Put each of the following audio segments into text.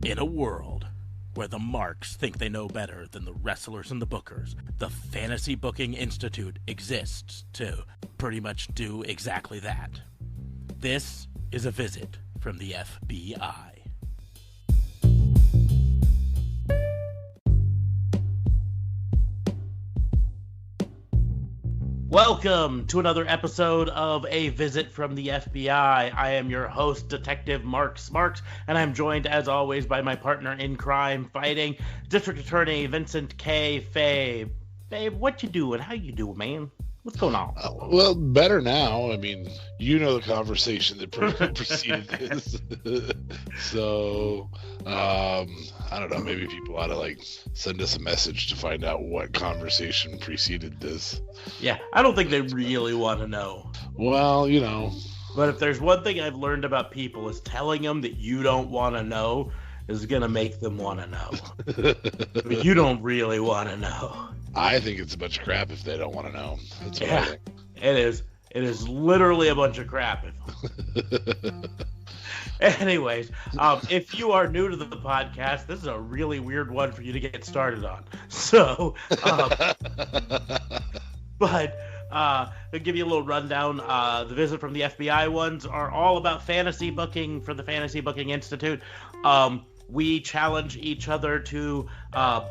In a world where the marks think they know better than the wrestlers and the bookers, the Fantasy Booking Institute exists to pretty much do exactly that. This is a visit from the FBI. Welcome to another episode of A Visit from the FBI. I am your host, Detective Mark Smarks, and I'm joined, as always, by my partner in crime fighting, District Attorney Vincent K. Fay. Babe, what you doing? How you doing, man? What's going on? Well, better now. I mean, you know the conversation that preceded this. So, I don't know. Maybe people ought to send us a message to find out what conversation preceded this. Yeah, I don't think they really want to know. Well, you know. But if there's one thing I've learned about people is telling them that you don't want to know is going to make them want to know. But you don't really want to know. I think it's a bunch of crap if they don't want to know. That's what I think. It is. It is literally a bunch of crap. Anyways, if you are new to the podcast, this is a really weird one for you to get started on. So, but I'll give you a little rundown. The Visit from the FBI ones are all about fantasy booking for the Fantasy Booking Institute. We challenge each other to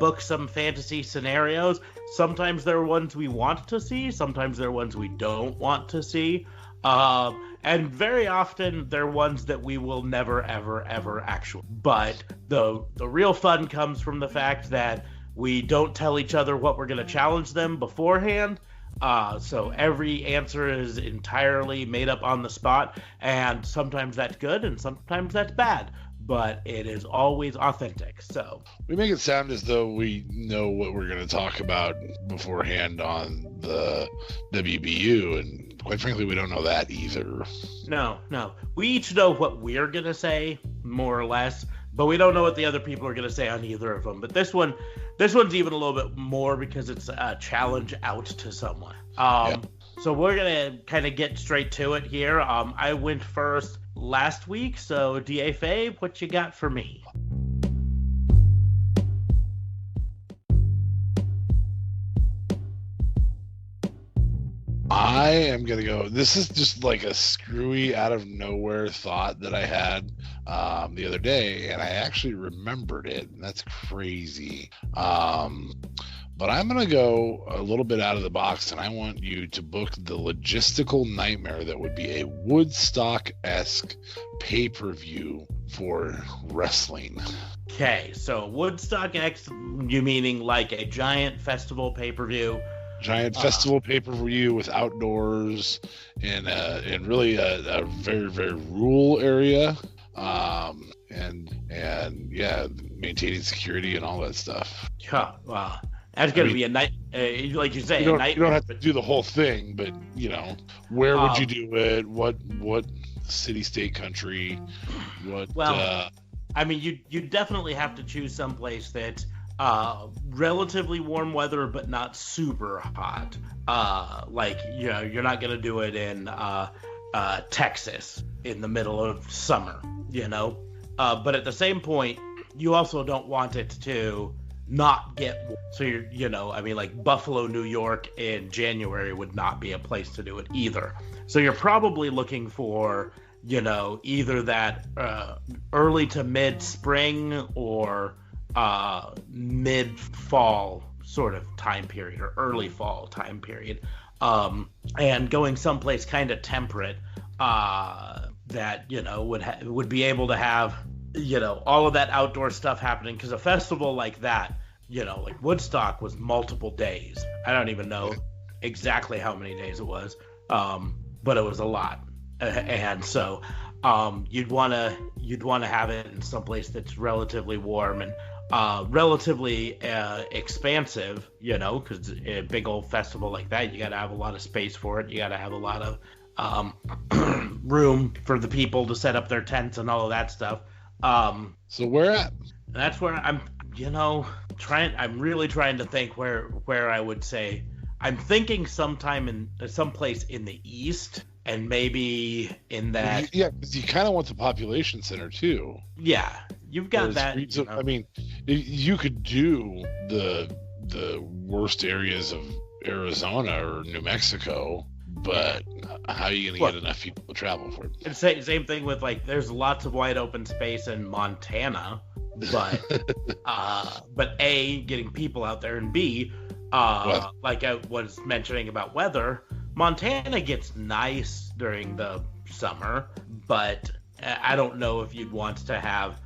book some fantasy scenarios. Sometimes they're ones we want to see. Sometimes they're ones we don't want to see. And very often they're ones that we will never, ever, ever actually. But the real fun comes from the fact that we don't tell each other what we're going to challenge them beforehand. So every answer is entirely made up on the spot. And sometimes that's good and sometimes that's bad. But it is always authentic. So we make it sound as though we know what we're going to talk about beforehand on the WBU, and quite frankly, we don't know that either. No. We each know what we're going to say, more or less, but we don't know what the other people are going to say on either of them. But this one's even a little bit more because it's a challenge out to someone. So we're going to kind of get straight to it here. I went first last week, so DA Faye, what you got for me? I am going to go, this is just like a screwy out of nowhere thought that I had the other day, and I actually remembered it, and that's crazy. But I'm going to go a little bit out of the box, and I want you to book the logistical nightmare that would be a Woodstock-esque pay-per-view for wrestling. Okay, so Woodstock-esque, you meaning like a giant festival pay-per-view? Giant festival pay-per-view with outdoors in really a very, very rural area. And yeah, maintaining security and all that stuff. Yeah, wow. That's going to be a night, like you say, you a night. You don't have to do the whole thing, but, where would you do it? What city, state, country? I mean, you definitely have to choose someplace that's relatively warm weather, but not super hot. You're not going to do it in Texas in the middle of summer, But at the same point, you also don't want it to not get warm. So Buffalo, New York in January would not be a place to do it either. So you're probably looking for, either that early to mid-spring or mid-fall sort of time period or early fall time period. And going someplace kind of temperate that, would be able to have, all of that outdoor stuff happening. Because a festival like that, like Woodstock was multiple days. I don't even know exactly how many days it was, but it was a lot. And so you'd want to have it in someplace that's relatively warm and relatively expansive, because a big old festival like that, you got to have a lot of space for it. You got to have a lot of room for the people to set up their tents and all of that stuff. So where at? That's where I'm really trying to think where I would say. I'm thinking someplace in the east, and maybe in that, yeah, because you kind of want the population center too. yeah, you've got that. I mean, you could do the worst areas of Arizona or New Mexico, but how are you going to get enough people to travel for it? It's same thing with, like, there's lots of wide open space in Montana, but but A, getting people out there, and B, like I was mentioning about weather, Montana gets nice during the summer, but I don't know if you'd want to have,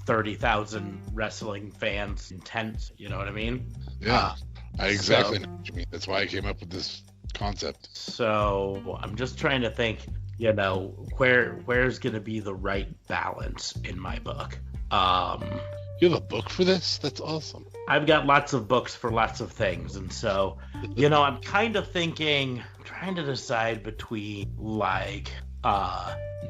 30,000 wrestling fans in tents, you know what I mean? Yeah, I exactly know what you mean. That's why I came up with this concept. So I'm just trying to think, where's going to be the right balance in my book. You have a book for this? That's awesome. I've got lots of books for lots of things, and so, I'm kind of trying to decide between, like,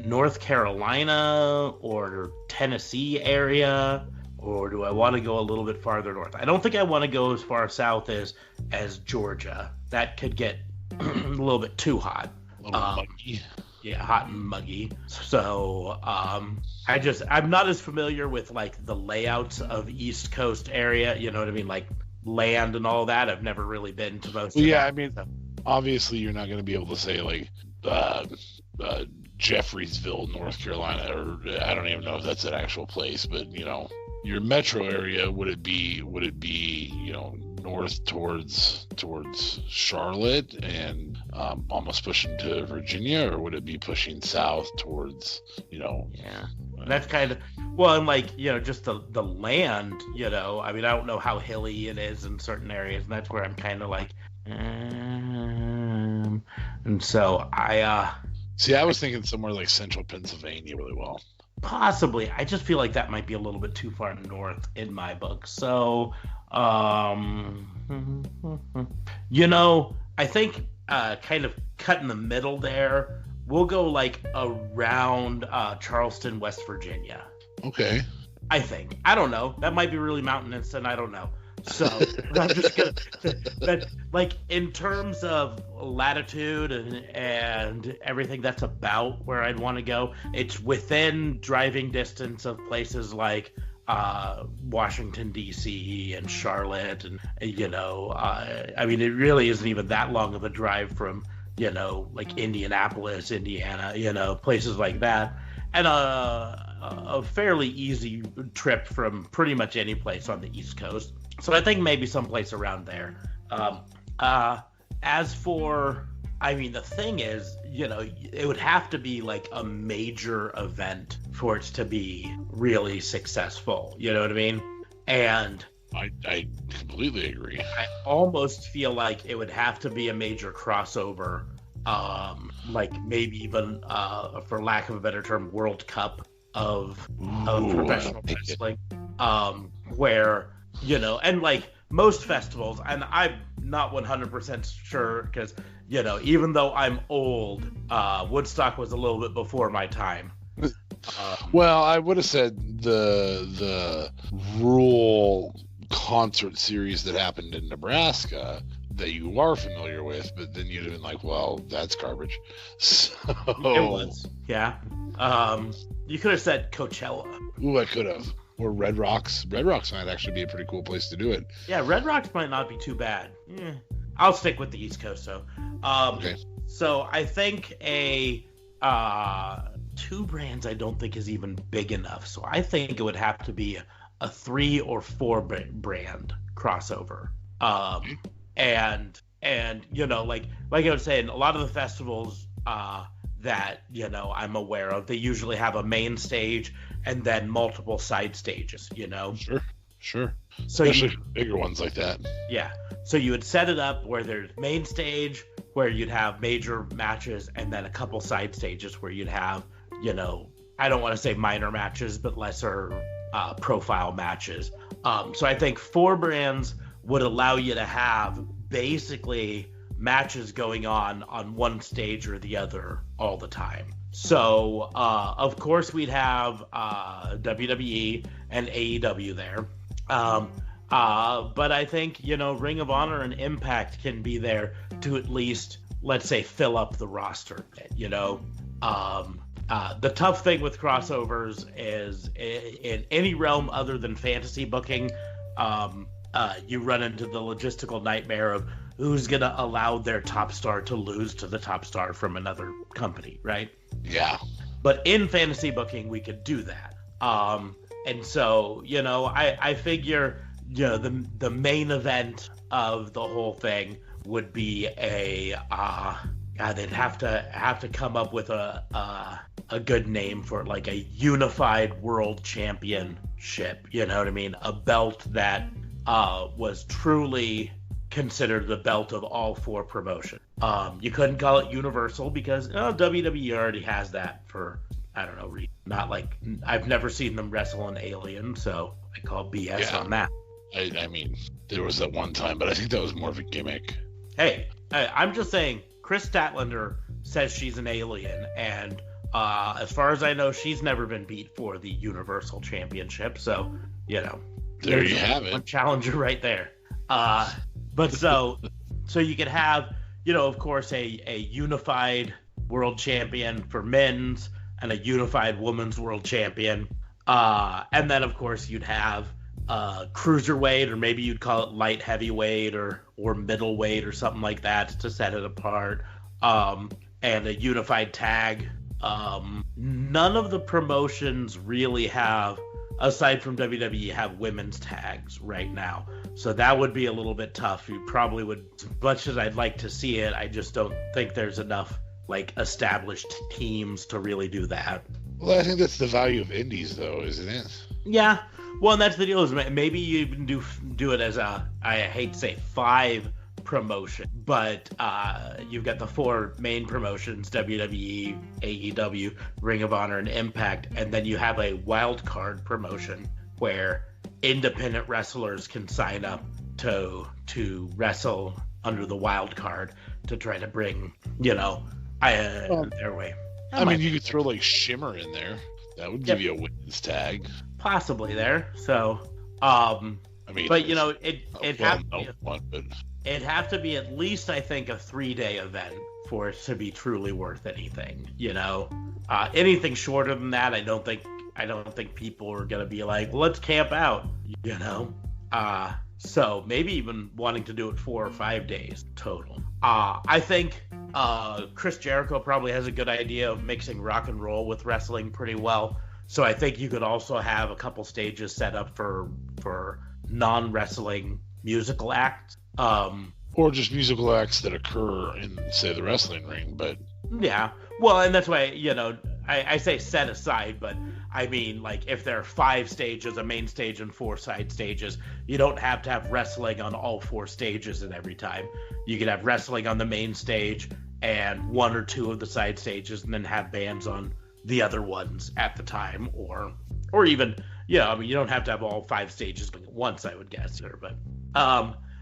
North Carolina or Tennessee area, or do I want to go a little bit farther north? I don't think I want to go as far south as Georgia. That could get a little bit too hot. A little muggy. Yeah, hot and muggy. So I'm not as familiar with, like, the layouts of East Coast area. You know what I mean? Like land and all that. I've never really been to most. Well, yeah, I mean, obviously you're not going to be able to say like Jeffreysville, North Carolina, or I don't even know if that's an actual place, but your metro area, would it be north towards Charlotte and almost pushing to Virginia, or would it be pushing south towards Yeah, that's kind of, well, and like just the land, I mean, I don't know how hilly it is in certain areas, and that's where I'm kind of like, and so I was thinking somewhere like central Pennsylvania really well. Possibly. I just feel like that might be a little bit too far north in my book. So, I think kind of cut in the middle there. We'll go like around Charleston, West Virginia. Okay. I think. I don't know. That might be really mountainous, and I don't know. So I'm just gonna, but like in terms of latitude and everything, that's about where I'd want to go. It's within driving distance of places like Washington D.C. and Charlotte, and I mean, it really isn't even that long of a drive from like Indianapolis, Indiana, places like that, and a fairly easy trip from pretty much any place on the East Coast. So I think maybe someplace around there. As for, I mean, the thing is, it would have to be like a major event for it to be really successful. You know what I mean? And I completely agree. I almost feel like it would have to be a major crossover, like maybe even, for lack of a better term, World Cup of professional wrestling, where, and like most festivals, and I'm not 100% sure because, even though I'm old, Woodstock was a little bit before my time. Well, I would have said the rural concert series that happened in Nebraska that you are familiar with, but then you'd have been like, well, that's garbage. So it was, yeah. You could have said Coachella. Ooh, I could have. Or Red Rocks. Red Rocks might actually be a pretty cool place to do it. Yeah, Red Rocks might not be too bad. I'll stick with the East Coast, though. Okay. So I think two brands I don't think is even big enough. So I think it would have to be a 3 or 4 brand crossover. And like I was saying, a lot of the festivals that I'm aware of, they usually have a main stage and then multiple side stages. Sure. So especially bigger ones like that. Yeah. So you would set it up where there's main stage where you'd have major matches, and then a couple side stages where you'd have, I don't want to say minor matches, but lesser profile matches. So I think 4 brands would allow you to have basically matches going on one stage or the other all the time. So, of course, we'd have WWE and AEW there. But I think, Ring of Honor and Impact can be there to at least, let's say, fill up the roster, you know. The tough thing with crossovers is in any realm other than fantasy booking, you run into the logistical nightmare of who's going to allow their top star to lose to the top star from another company, right? Yeah. But in fantasy booking, we could do that. And so, you know, I figure, you know, the main event of the whole thing would be they'd have to come up with a good name for it, like a unified world championship. You know what I mean? A belt that was truly considered the belt of all four promotions. You couldn't call it universal because WWE already has that for, I don't know, not like, I've never seen them wrestle an alien, so I call BS on that. I mean, there was that one time, but I think that was more of a gimmick. Hey, I'm just saying, Chris Statlander says she's an alien, and as far as I know, she's never been beat for the Universal Championship, so, you know. There you have it. One challenger right there. But so you could have, you know, of course, a unified world champion for men's and a unified women's world champion. And then, of course, you'd have cruiserweight, or maybe you'd call it light heavyweight or middleweight or something like that to set it apart. And a unified tag. None of the promotions really have, aside from WWE, have women's tags right now. So that would be a little bit tough. You probably would, as much as I'd like to see it, I just don't think there's enough like established teams to really do that. Well, I think that's the value of indies, though, isn't it? Yeah. Well, and that's the deal, is maybe you even do it as a, I hate to say 5 promotion, but you've got the 4 main promotions, WWE, AEW, Ring of Honor, and Impact, and then you have a wild card promotion where independent wrestlers can sign up to wrestle under the wild card to try to bring, you know, their way. I mean, you could throw like Shimmer in there. That would give you a women's tag. Possibly there. So, I mean, but you know, it'd have to be at least, I think, a 3-day event for it to be truly worth anything. You know, anything shorter than that, I don't think people are gonna be like, well, let's camp out. You know, so maybe even wanting to do it 4 or 5 days total. I think Chris Jericho probably has a good idea of mixing rock and roll with wrestling pretty well. So I think you could also have a couple stages set up for non-wrestling musical acts. Or just musical acts that occur in, say, the wrestling ring, but... Yeah. Well, and that's why, you know, I say set aside, but I mean, like, if there are 5 stages, a main stage and 4 side stages, you don't have to have wrestling on all 4 stages at every time. You could have wrestling on the main stage and 1 or 2 of the side stages, and then have bands on the other ones at the time, or even, yeah, I mean, you don't have to have all 5 stages at once, I would guess,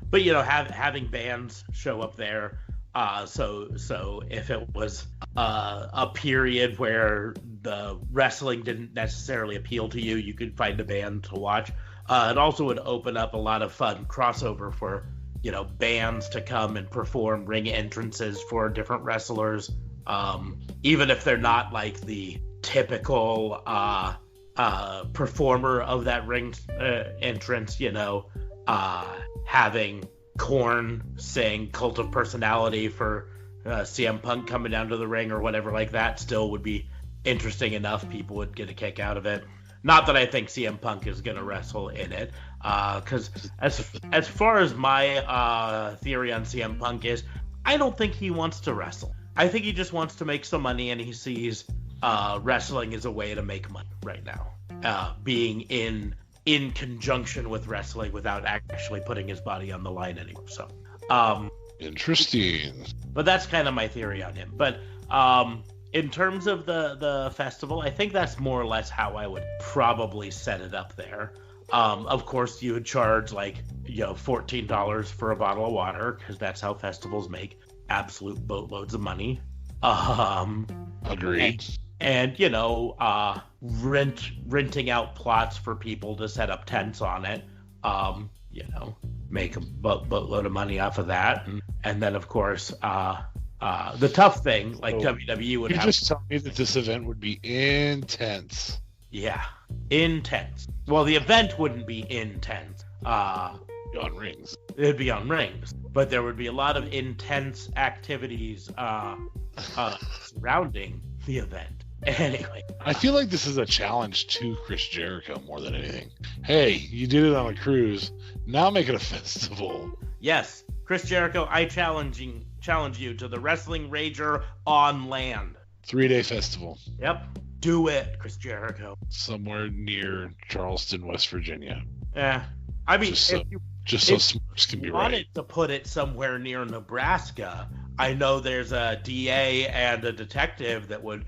but you know, having bands show up there, so if it was a period where the wrestling didn't necessarily appeal to you, you could find a band to watch. It also would open up a lot of fun crossover for, you know, bands to come and perform ring entrances for different wrestlers, even if they're not like the typical performer of that ring entrance, you know, having Korn sing Cult of Personality for CM Punk coming down to the ring or whatever like that still would be interesting enough. People would get a kick out of it. Not that I think CM Punk is going to wrestle in it, because as far as my theory on CM Punk is, I don't think he wants to wrestle. I think he just wants to make some money, and he sees wrestling as a way to make money right now, being in conjunction with wrestling without actually putting his body on the line anymore. So, interesting. But that's kind of my theory on him. But in terms of the festival, I think that's more or less how I would probably set it up there. Of course, you would charge like, you know, $14 for a bottle of water, because that's how festivals make absolute boatloads of money. Agreed. And you know, renting out plots for people to set up tents on it, you know, make a boatload of money off of that. And then, of course, The tough thing, like WWE would have. You just tell me that this event would be intense. Yeah, intense. Well, the event wouldn't be intense. On rings. It'd be on rings, but there would be a lot of intense activities surrounding the event. Anyway, I feel like this is a challenge to Chris Jericho more than anything. Hey, you did it on a cruise. Now make it a festival. Yes, Chris Jericho, I challenge you to the Wrestling Rager on land. 3-day festival. Yep, do it, Chris Jericho. Somewhere near Charleston, West Virginia. Yeah, I mean, just so Smarks can be right. Wanted to put it somewhere near Nebraska. I know there's a DA and a detective that would,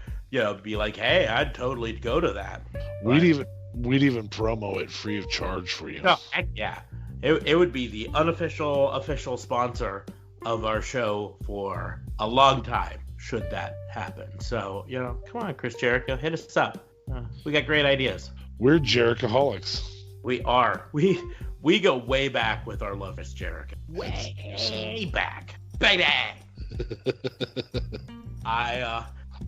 be like, hey, I'd totally go to that. We'd even promo it free of charge for you. No, heck yeah. It would be the unofficial official sponsor of our show for a long time, should that happen. So, come on, Chris Jericho, hit us up. We got great ideas. We're Jerichoholics. We are. We go way back with our love is Jericho. Way back. Baby!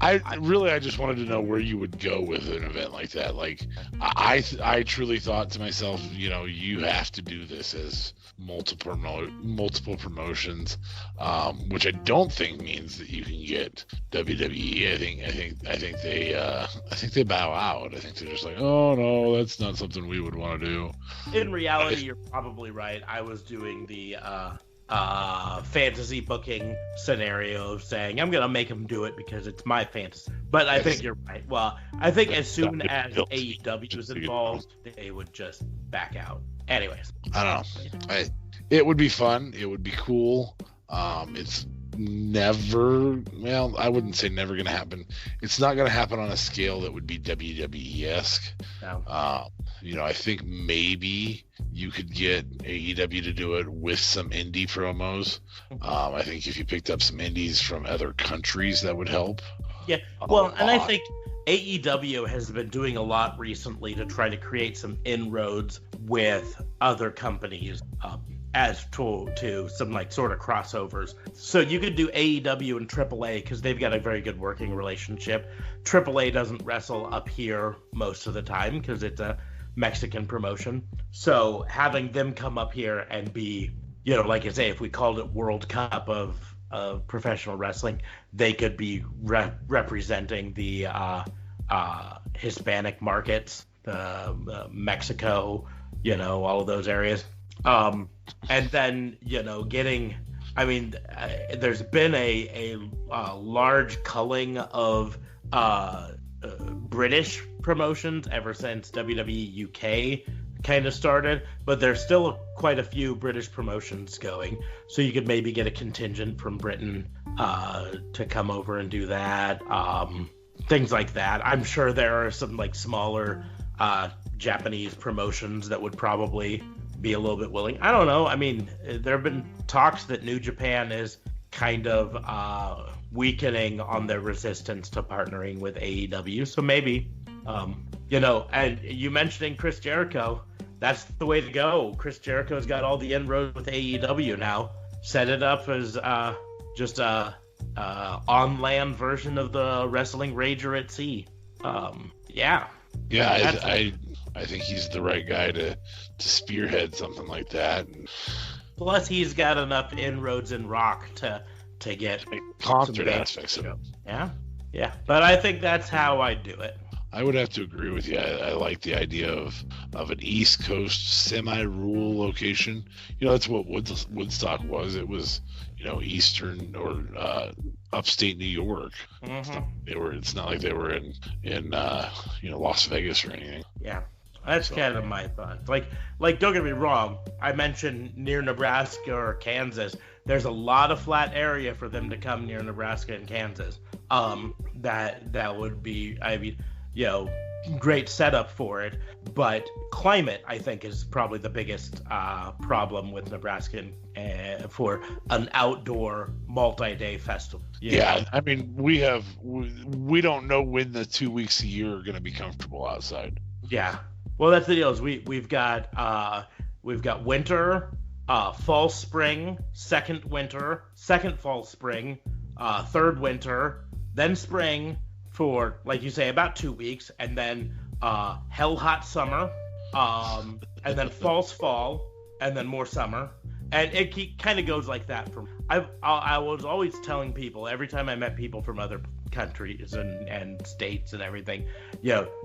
I just wanted to know where you would go with an event like that. Like, I truly thought to myself, you have to do this as multiple promotions, which I don't think means that you can get WWE. I think they bow out. I think they're just like, oh no, that's not something we would want to do. In reality, you're probably right. I was doing the fantasy booking scenario, saying I'm gonna make them do it because it's my fantasy. But I think you're right. Well, I think as soon as AEW is involved, they would just back out. Anyways, I don't know. It would be fun. It would be cool. It's never, well, I wouldn't say never going to happen. It's not going to happen on a scale that would be WWE-esque. No. I think maybe you could get AEW to do it with some indie promos. I think if you picked up some indies from other countries, that would help. Yeah, well, and I think AEW has been doing a lot recently to try to create some inroads with other companies as to some sort of crossovers. So you could do AEW and AAA because they've got a very good working relationship. AAA doesn't wrestle up here most of the time because it's a Mexican promotion. So having them come up here and be, like I say, if we called it World Cup of professional wrestling, they could be representing the Hispanic markets, Mexico, all of those areas. And then, getting, there's been a large culling of British promotions ever since WWE UK kind of started, but there's still quite a few British promotions going. So you could maybe get a contingent from Britain to come over and do that. Things like that. I'm sure there are some smaller Japanese promotions that would probably be a little bit willing. I don't know. There have been talks that New Japan is kind of weakening on their resistance to partnering with AEW. So maybe, and you mentioning Chris Jericho, that's the way to go. Chris Jericho's got all the inroads with AEW now. Set it up as just a on-land version of the Wrestling Rager at sea. Yeah. Yeah, I think he's the right guy to spearhead something like that. Plus, he's got enough inroads in rock to get concert aspects of it. Yeah. But I think that's how I do it. I would have to agree with you. I like the idea of an East Coast semi-rural location. That's what Woodstock was. It was, Eastern or upstate New York. Mm-hmm. It's not like they were in Las Vegas or anything. Yeah. That's kind of my thought. Like, don't get me wrong. I mentioned near Nebraska or Kansas. There's a lot of flat area for them to come near Nebraska and Kansas. That would be, great setup for it. But climate, I think, is probably the biggest problem with Nebraska for an outdoor multi-day festival. Yeah, we don't know when the 2 weeks a year are going to be comfortable outside. Yeah. Well, that's the deal. Is we've got winter, fall, spring, second winter, second fall, spring, third winter, then spring for, like you say, about 2 weeks, and then hell hot summer, and then false fall, and then more summer. And it kind of goes like that. I was always telling people, every time I met people from other countries and states and everything,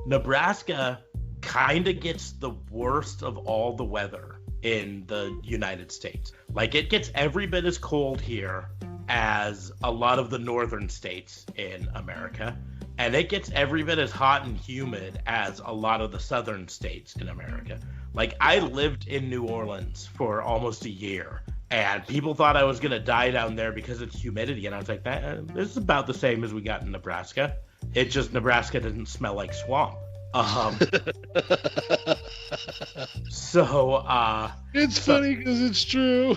Nebraska kind of gets the worst of all the weather in the United States. Like, it gets every bit as cold here as a lot of the northern states in America, and it gets every bit as hot and humid as a lot of the southern states in America. Like, I lived in New Orleans for almost a year, and people thought I was going to die down there because of humidity, and I was like, this is about the same as we got in Nebraska. It just, Nebraska didn't smell like swamp. It's funny because it's true.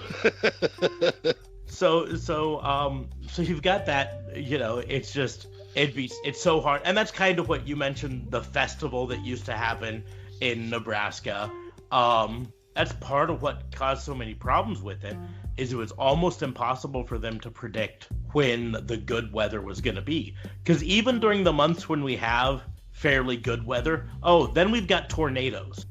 So you've got that, it's so hard. And that's kind of what you mentioned, the festival that used to happen in Nebraska. That's part of what caused so many problems with it, is it was almost impossible for them to predict when the good weather was going to be. Because even during the months when we have fairly good weather, then we've got tornadoes.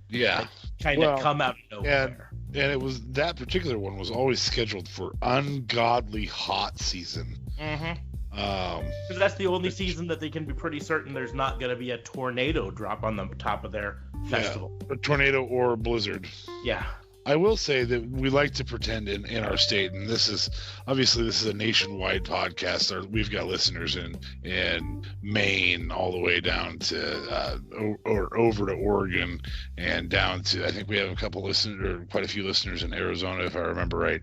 Yeah. Kind of come out of nowhere. And it was, that particular one was always scheduled for ungodly hot season. Mm-hmm. Because that's the only season that they can be pretty certain there's not going to be a tornado drop on the top of their festival. A tornado or a blizzard. Yeah. I will say that we like to pretend in our state, and this is a nationwide podcast. We've got listeners in Maine all the way down to or over to Oregon, and down to, I think we have quite a few listeners in Arizona, if I remember right.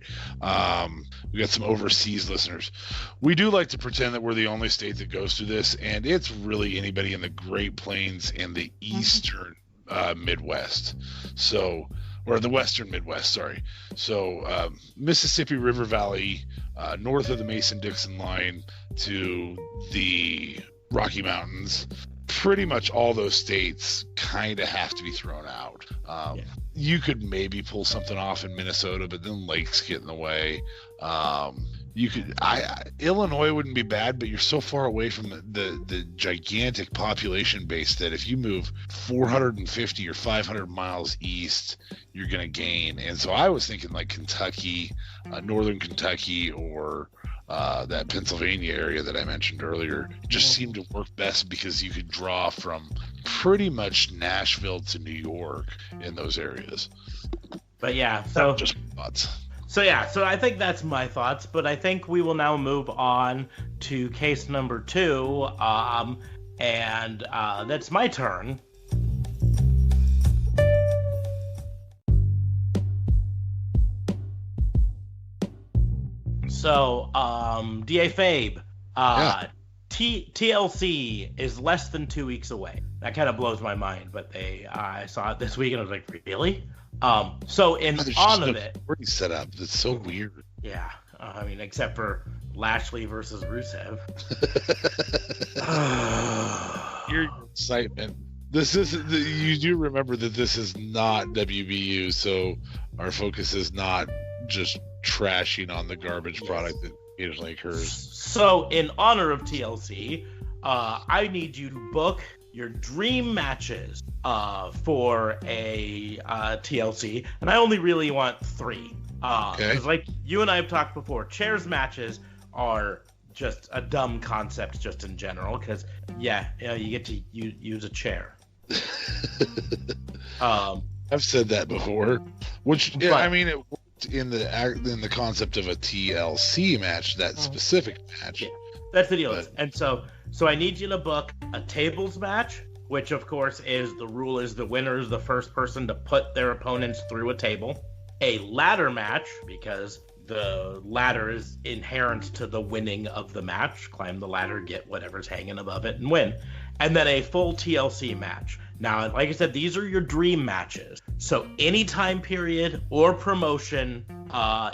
We got some overseas listeners. We do like to pretend that we're the only state that goes through this, and it's really anybody in the Great Plains and the eastern Midwest. Or the western Midwest, sorry. So Mississippi River Valley, north of the Mason-Dixon line to the Rocky Mountains, pretty much all those states kind of have to be thrown out. You could maybe pull something off in Minnesota, but then lakes get in the way. Illinois wouldn't be bad, but you're so far away from the gigantic population base that if you move 450 or 500 miles east, you're going to gain. And so I was thinking like Kentucky, northern Kentucky, or that Pennsylvania area that I mentioned earlier. It just seemed to work best because you could draw from pretty much Nashville to New York in those areas. But yeah, so just thoughts. So I think that's my thoughts, but I think we will now move on to case number 2, and that's my turn. So, D.A. Fabe, TLC is less than 2 weeks away. That kind of blows my mind, but I saw it this week and I was like, really? So in honor of it, already set up. That's so weird. Yeah, I mean, except for Lashley versus Rusev. Your excitement. This is you do remember that this is not WBU, so our focus is not just trashing on the garbage product that occasionally occurs. So in honor of TLC, I need you to book your dream matches for a TLC, and I only really want 3. Because like you and I have talked before, chairs matches are just a dumb concept just in general, because you get to use a chair. I've said that before, I mean, it worked in the concept of a TLC match, that specific match. Yeah, that's the deal. And so I need you to book a tables match, which of course the rule is the winner is the first person to put their opponents through a table. A ladder match, because the ladder is inherent to the winning of the match. Climb the ladder, get whatever's hanging above it, and win. And then a full TLC match. Now, like I said, these are your dream matches. So any time period or promotion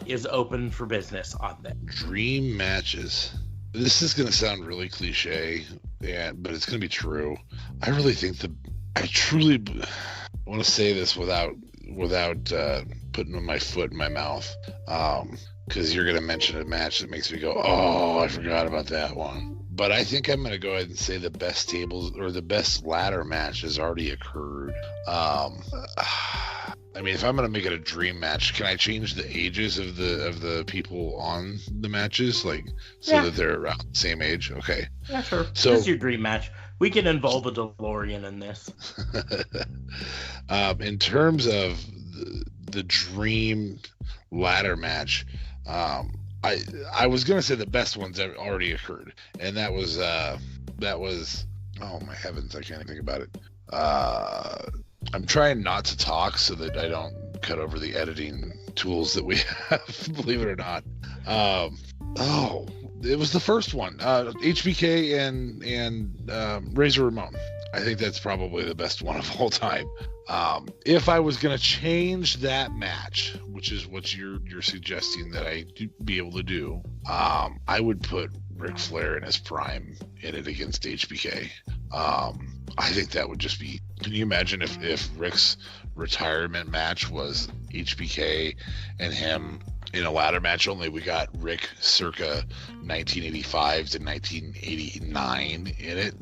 is open for business on them. Dream matches. This is going to sound really cliche, but it's going to be true. I really think I want to say this without putting my foot in my mouth. because you're going to mention a match that makes me go, oh, I forgot about that one. But I think I'm going to go ahead and say the best tables or the best ladder match has already occurred. I mean, if I'm going to make it a dream match, can I change the ages of the people on the matches, like so that they're around the same age? Okay. Yeah, sure. So this is your dream match. We can involve a DeLorean in this. In terms of the dream ladder match, I was gonna say the best ones that already occurred, and that was oh my heavens, I can't even think about it. I'm trying not to talk so that I don't cut over the editing tools that we have, believe it or not. It was the first one, HBK and Razor Ramon. I think that's probably the best one of all time. If I was going to change that match, which is what you're suggesting that I be able to do, I would put Ric Flair in his prime in it against HBK. I think that would just be. Can you imagine if Ric's retirement match was HBK and him in a ladder match? Only we got Ric circa 1985 to 1989 in it.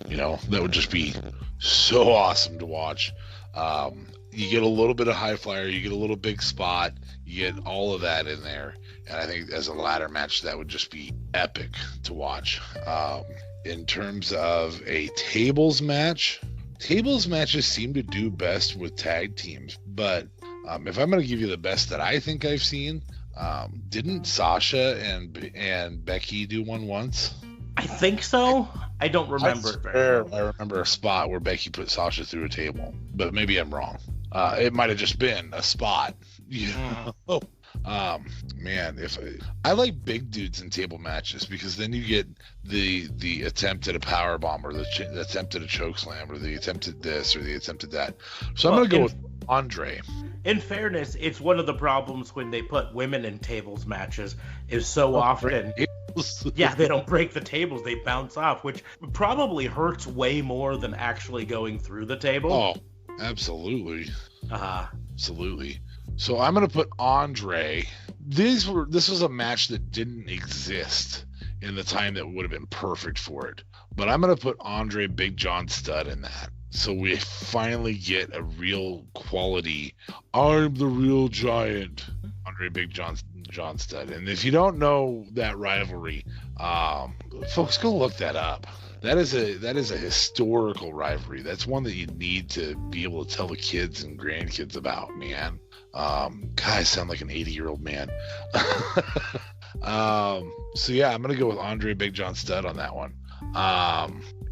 You know, that would just be so awesome to watch. You get a little bit of high flyer, you get a little big spot, you get all of that in there, and I think as a ladder match that would just be epic to watch. In terms of a tables matches seem to do best with tag teams, but if I'm going to give you the best that I think I've seen, didn't Sasha and Becky do one once? I think so. I don't remember it very well. I remember a spot where Becky put Sasha through a table, but maybe I'm wrong. It might have just been a spot. You know? Man, I like big dudes in table matches, because then you get the attempt at a power bomb, or the attempt at a choke slam, or the attempt at this, or the attempt at that. So I'm going to go with Andre. In fairness, it's one of the problems when they put women in tables matches is so often. Yeah, they don't break the tables, they bounce off, which probably hurts way more than actually going through the table. Oh, absolutely. Absolutely. So I'm going to put Andre. This was a match that didn't exist in the time that would have been perfect for it. But I'm going to put Andre Big John Studd in that. So we finally get a real quality, I'm the real giant, Andre Big John Studd. And if you don't know that rivalry, folks, go look that up. That is a historical rivalry. That's one that you need to be able to tell the kids and grandkids about, man. God, I sound like an 80-year-old man. So yeah, I'm gonna go with Andre Big John Studd on that one.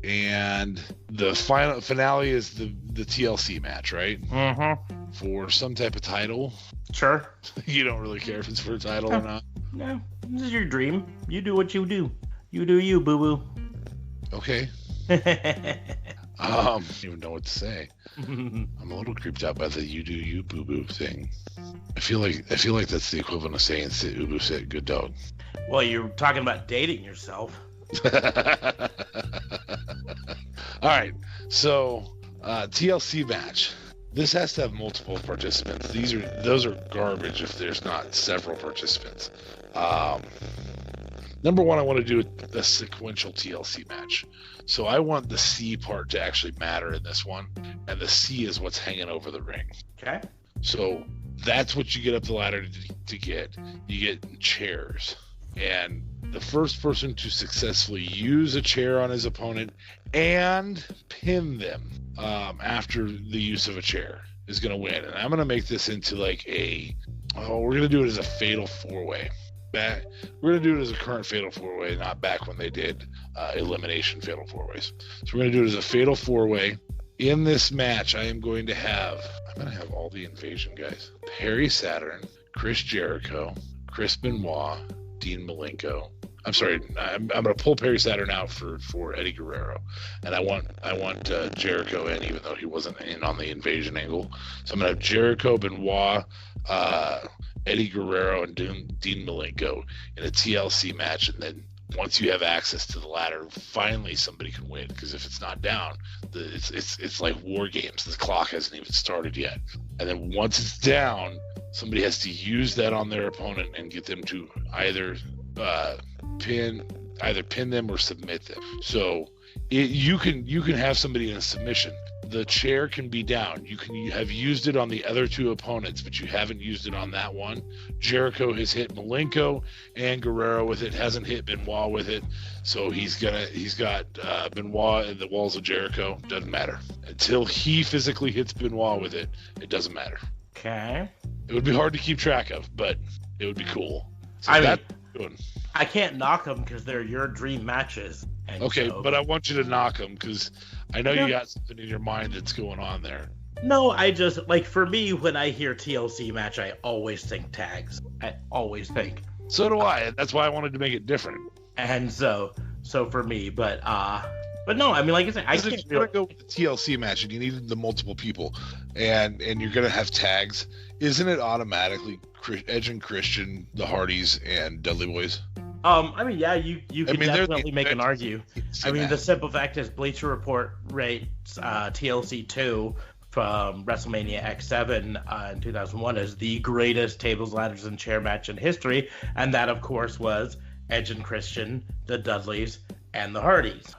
And the finale is the TLC match, right? Mm-hmm. For some type of title. Sure. You don't really care if it's for a title or not? No. This is your dream. You do what you do. You do you, boo-boo. Okay. I don't even know what to say. I'm a little creeped out by the you do you, boo-boo thing. I feel like that's the equivalent of saying sit, ubu, sit, good dog. Well, you're talking about dating yourself. All right, so TLC match. This has to have multiple participants. Those are garbage if there's not several participants. Number one, I want to do a sequential TLC match. So I want the C part to actually matter in this one, and the C is what's hanging over the ring. Okay. So that's what you get up the ladder to get. You get chairs. And the first person to successfully use a chair on his opponent and pin them after the use of a chair is going to win. And I'm going to make this into like we're going to do it as a fatal four-way. We're going to do it as a current fatal four-way, not back when they did elimination fatal four-ways. So we're going to do it as a fatal four-way. In this match, I'm going to have all the Invasion guys. Perry Saturn, Chris Jericho, Chris Benoit, Dean Malenko. I'm sorry, I'm going to pull Perry Saturn out for Eddie Guerrero, and I want Jericho in, even though he wasn't in on the Invasion angle. So I'm going to have Jericho, Benoit, Eddie Guerrero, and Dean Malenko in a TLC match, and then once you have access to the ladder, finally somebody can win. Because if it's not down, it's like War Games. The clock hasn't even started yet. And then once it's down, somebody has to use that on their opponent and get them to either pin them or submit them. So you can have somebody in a submission. The chair can be down. You have used it on the other two opponents, but you haven't used it on that one. Jericho has hit Malenko and Guerrero with it, hasn't hit Benoit with it. So he's got Benoit in the walls of Jericho. Doesn't matter. Until he physically hits Benoit with it, it doesn't matter. Okay. It would be hard to keep track of, but it would be cool. So I can't knock them because they're your dream matches. Okay, but I want you to knock them because I know you got something in your mind that's going on there. No, I just, for me, when I hear TLC match, I always think tags. I always think. So do I, and that's why I wanted to make it different. And so for me, but no, I mean, like I said, I can't. If you're gonna go with the TLC match and you need the multiple people, and you're gonna have tags, isn't it automatically Edge and Christian, the Hardys, and Dudley Boys? I mean, yeah, you could definitely make an argue. I mean, the simple fact is Bleacher Report rates TLC 2 from WrestleMania X7 in 2001 as the greatest tables, ladders, and chair match in history, and that, of course, was Edge and Christian, the Dudleys, and the Hardys.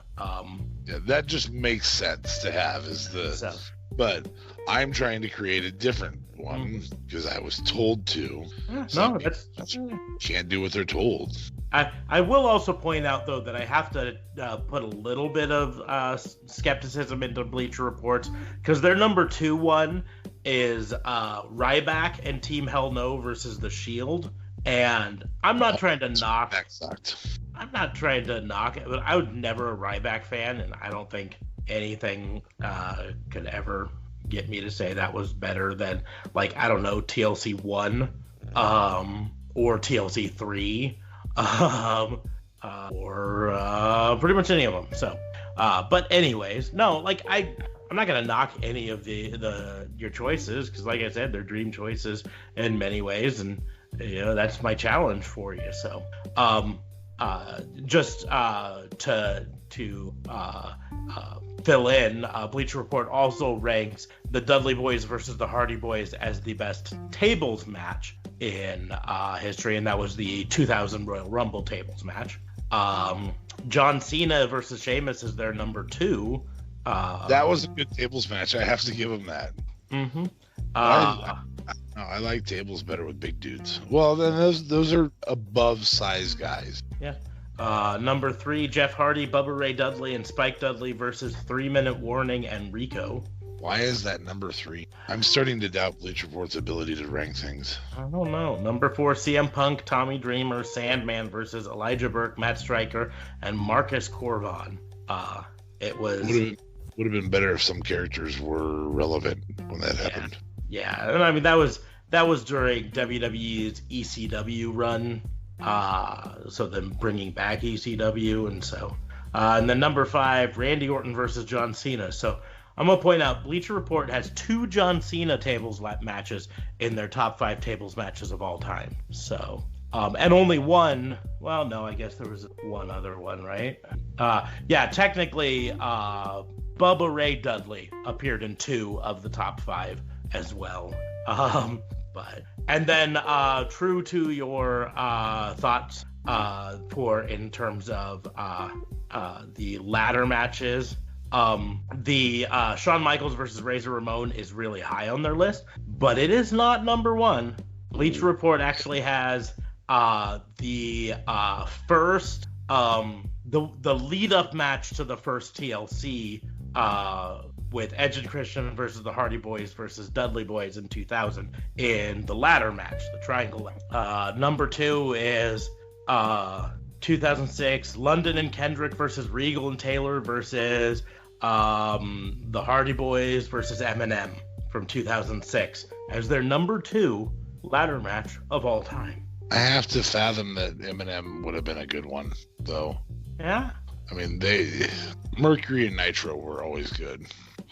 Yeah, that just makes sense to have but I'm trying to create a different one because I was told to. No, that's can't do what they're told. I will also point out, though, that I have to put a little bit of skepticism into Bleacher Reports because their number 2 one is Ryback and Team Hell No versus The Shield. And I'm not trying to knock. That sucked. I'm not trying to knock it, but I was never a Ryback fan, and I don't think anything could ever get me to say that was better than, I don't know, TLC 1 or TLC 3 or pretty much any of them. So, but anyways, no, I'm not gonna knock any of your choices because, like I said, they're dream choices in many ways, and that's my challenge for you. So, just to fill in, Bleacher Report also ranks the Dudley Boys versus the Hardy Boys as the best tables match in history, and that was the 2000 Royal Rumble tables match. John Cena versus Sheamus is their number 2. That was a good tables match. I have to give them that. Mm-hmm. I like tables better with big dudes. Well, then those are above size guys. Yeah. Number 3, Jeff Hardy, Bubba Ray Dudley, and Spike Dudley versus 3 Minute Warning and Rico. Why is that number 3? I'm starting to doubt Bleacher Report's ability to rank things. I don't know. Number 4, CM Punk, Tommy Dreamer, Sandman versus Elijah Burke, Matt Stryker, and Marcus Corvon. It was... Would have been better if some characters were relevant when that happened. Yeah, and I mean that was during WWE's ECW run, so them bringing back ECW, and so and then number 5, Randy Orton versus John Cena. So I'm gonna point out Bleacher Report has 2 John Cena tables matches in their top 5 tables matches of all time. So and only one. Well, no, I guess there was one other one, right? Yeah, technically, Bubba Ray Dudley appeared in 2 of the top 5 as well. And then true to your thoughts in terms of the ladder matches, the Shawn Michaels versus Razor Ramon is really high on their list, but it is not number 1. Bleacher Report actually has the first the lead up match to the first TLC with Edge and Christian versus the Hardy Boys versus Dudley Boys in 2000 in the ladder match, the triangle. Number 2 is 2006 London and Kendrick versus Regal and Taylor versus the Hardy Boys versus Eminem from 2006 as their number 2 ladder match of all time. I have to fathom that Eminem would have been a good one, though. Yeah. I mean, Mercury and Nitro were always good.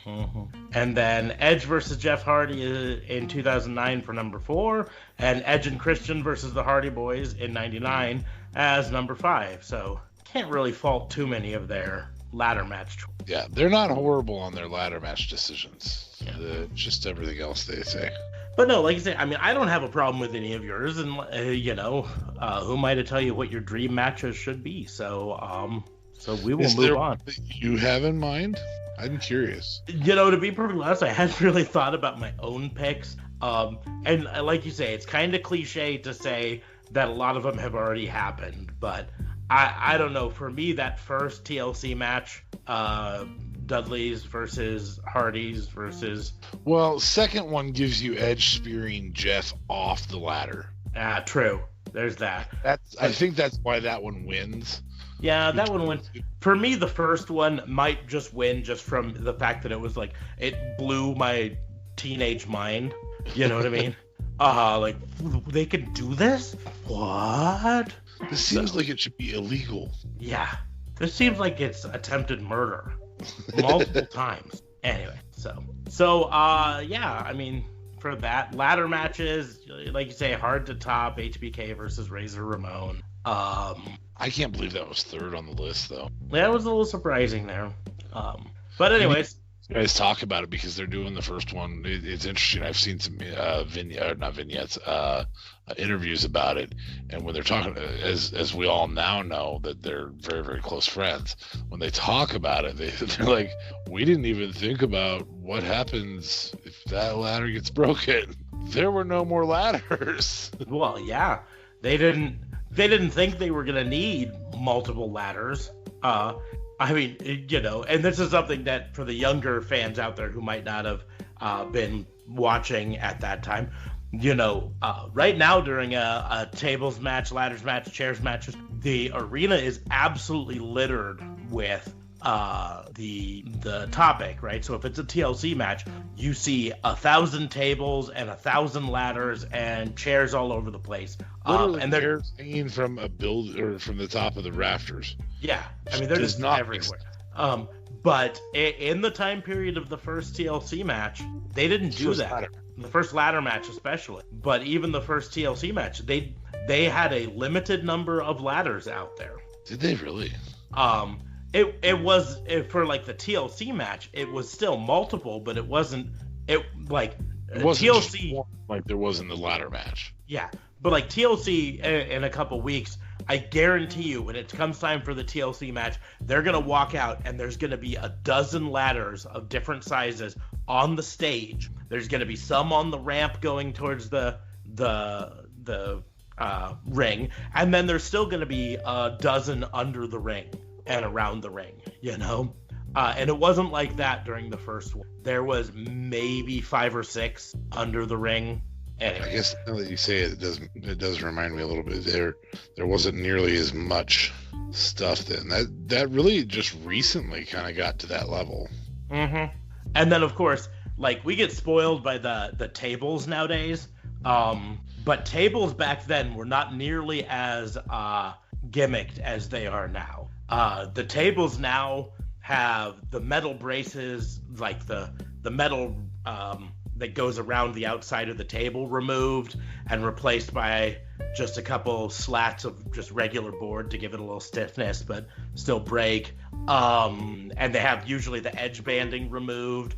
Mm-hmm. And then Edge versus Jeff Hardy in 2009 for number 4, and Edge and Christian versus the Hardy Boys in 99 as number 5. So can't really fault too many of their ladder match choices. Yeah, they're not horrible on their ladder match decisions. Yeah. Just everything else they say. But no, like I say, I mean, I don't have a problem with any of yours, and who am I to tell you what your dream matches should be? So we will Is move there on. one that you have in mind? I'm curious. To be perfectly honest, I hadn't really thought about my own picks. And like you say, it's kind of cliche to say that a lot of them have already happened, but I don't know. For me, that first TLC match, Dudley's versus Hardy's versus. Well, second one gives you Edge spearing Jeff off the ladder. True. There's that. I think that's why that one wins. Yeah, that one wins. For me, the first one might just win just from the fact that it was like, it blew my teenage mind. You know what I mean? Like, they could do this? What? This seems like it should be illegal. Yeah. This seems like it's attempted murder. Multiple times. Anyway, yeah, I mean, for that, ladder matches, like you say, hard to top HBK versus Razor Ramon. I can't believe that was third on the list, though. That was a little surprising there. But anyways, you guys talk about it because they're doing the first one. It's interesting. I've seen some interviews about it, and when they're talking, as we all now know that they're very, very close friends. When they talk about it, they're like, "We didn't even think about what happens if that ladder gets broken. There were no more ladders." Well, yeah, they didn't think they were gonna need multiple ladders. I mean, and this is something that for the younger fans out there who might not have been watching at that time, right now during a tables match, ladders match, chairs matches, the arena is absolutely littered with the topic, right? So if it's a TLC match, you see 1,000 tables and 1,000 ladders and chairs all over the place. Literally, and they're chairs hanging from a build or from the top of the rafters. Yeah, I mean, they're just everywhere. But in the time period of the first TLC match, they didn't do that. Ladder. The first ladder match especially. But even the first TLC match, they had a limited number of ladders out there. Did they really? It was for like the TLC match, it was still multiple, but it wasn't TLC like there was in the ladder match. Yeah, but like TLC in a couple weeks, I guarantee you when it comes time for the TLC match, they're going to walk out and there's going to be a dozen ladders of different sizes on the stage. There's going to be some on the ramp going towards the ring, and then there's still going to be a dozen under the ring and around the ring, and it wasn't like that during the first one. There was maybe 5 or 6 under the ring. Anyway. I guess now that you say it, it does remind me a little bit. There wasn't nearly as much stuff then. That really just recently kind of got to that level. Mm-hmm. And then of course, like, we get spoiled by the tables nowadays. But tables back then were not nearly as gimmicked as they are now. The tables now have the metal braces, like the metal that goes around the outside of the table removed and replaced by just a couple slats of just regular board to give it a little stiffness but still break. And they have usually the edge banding removed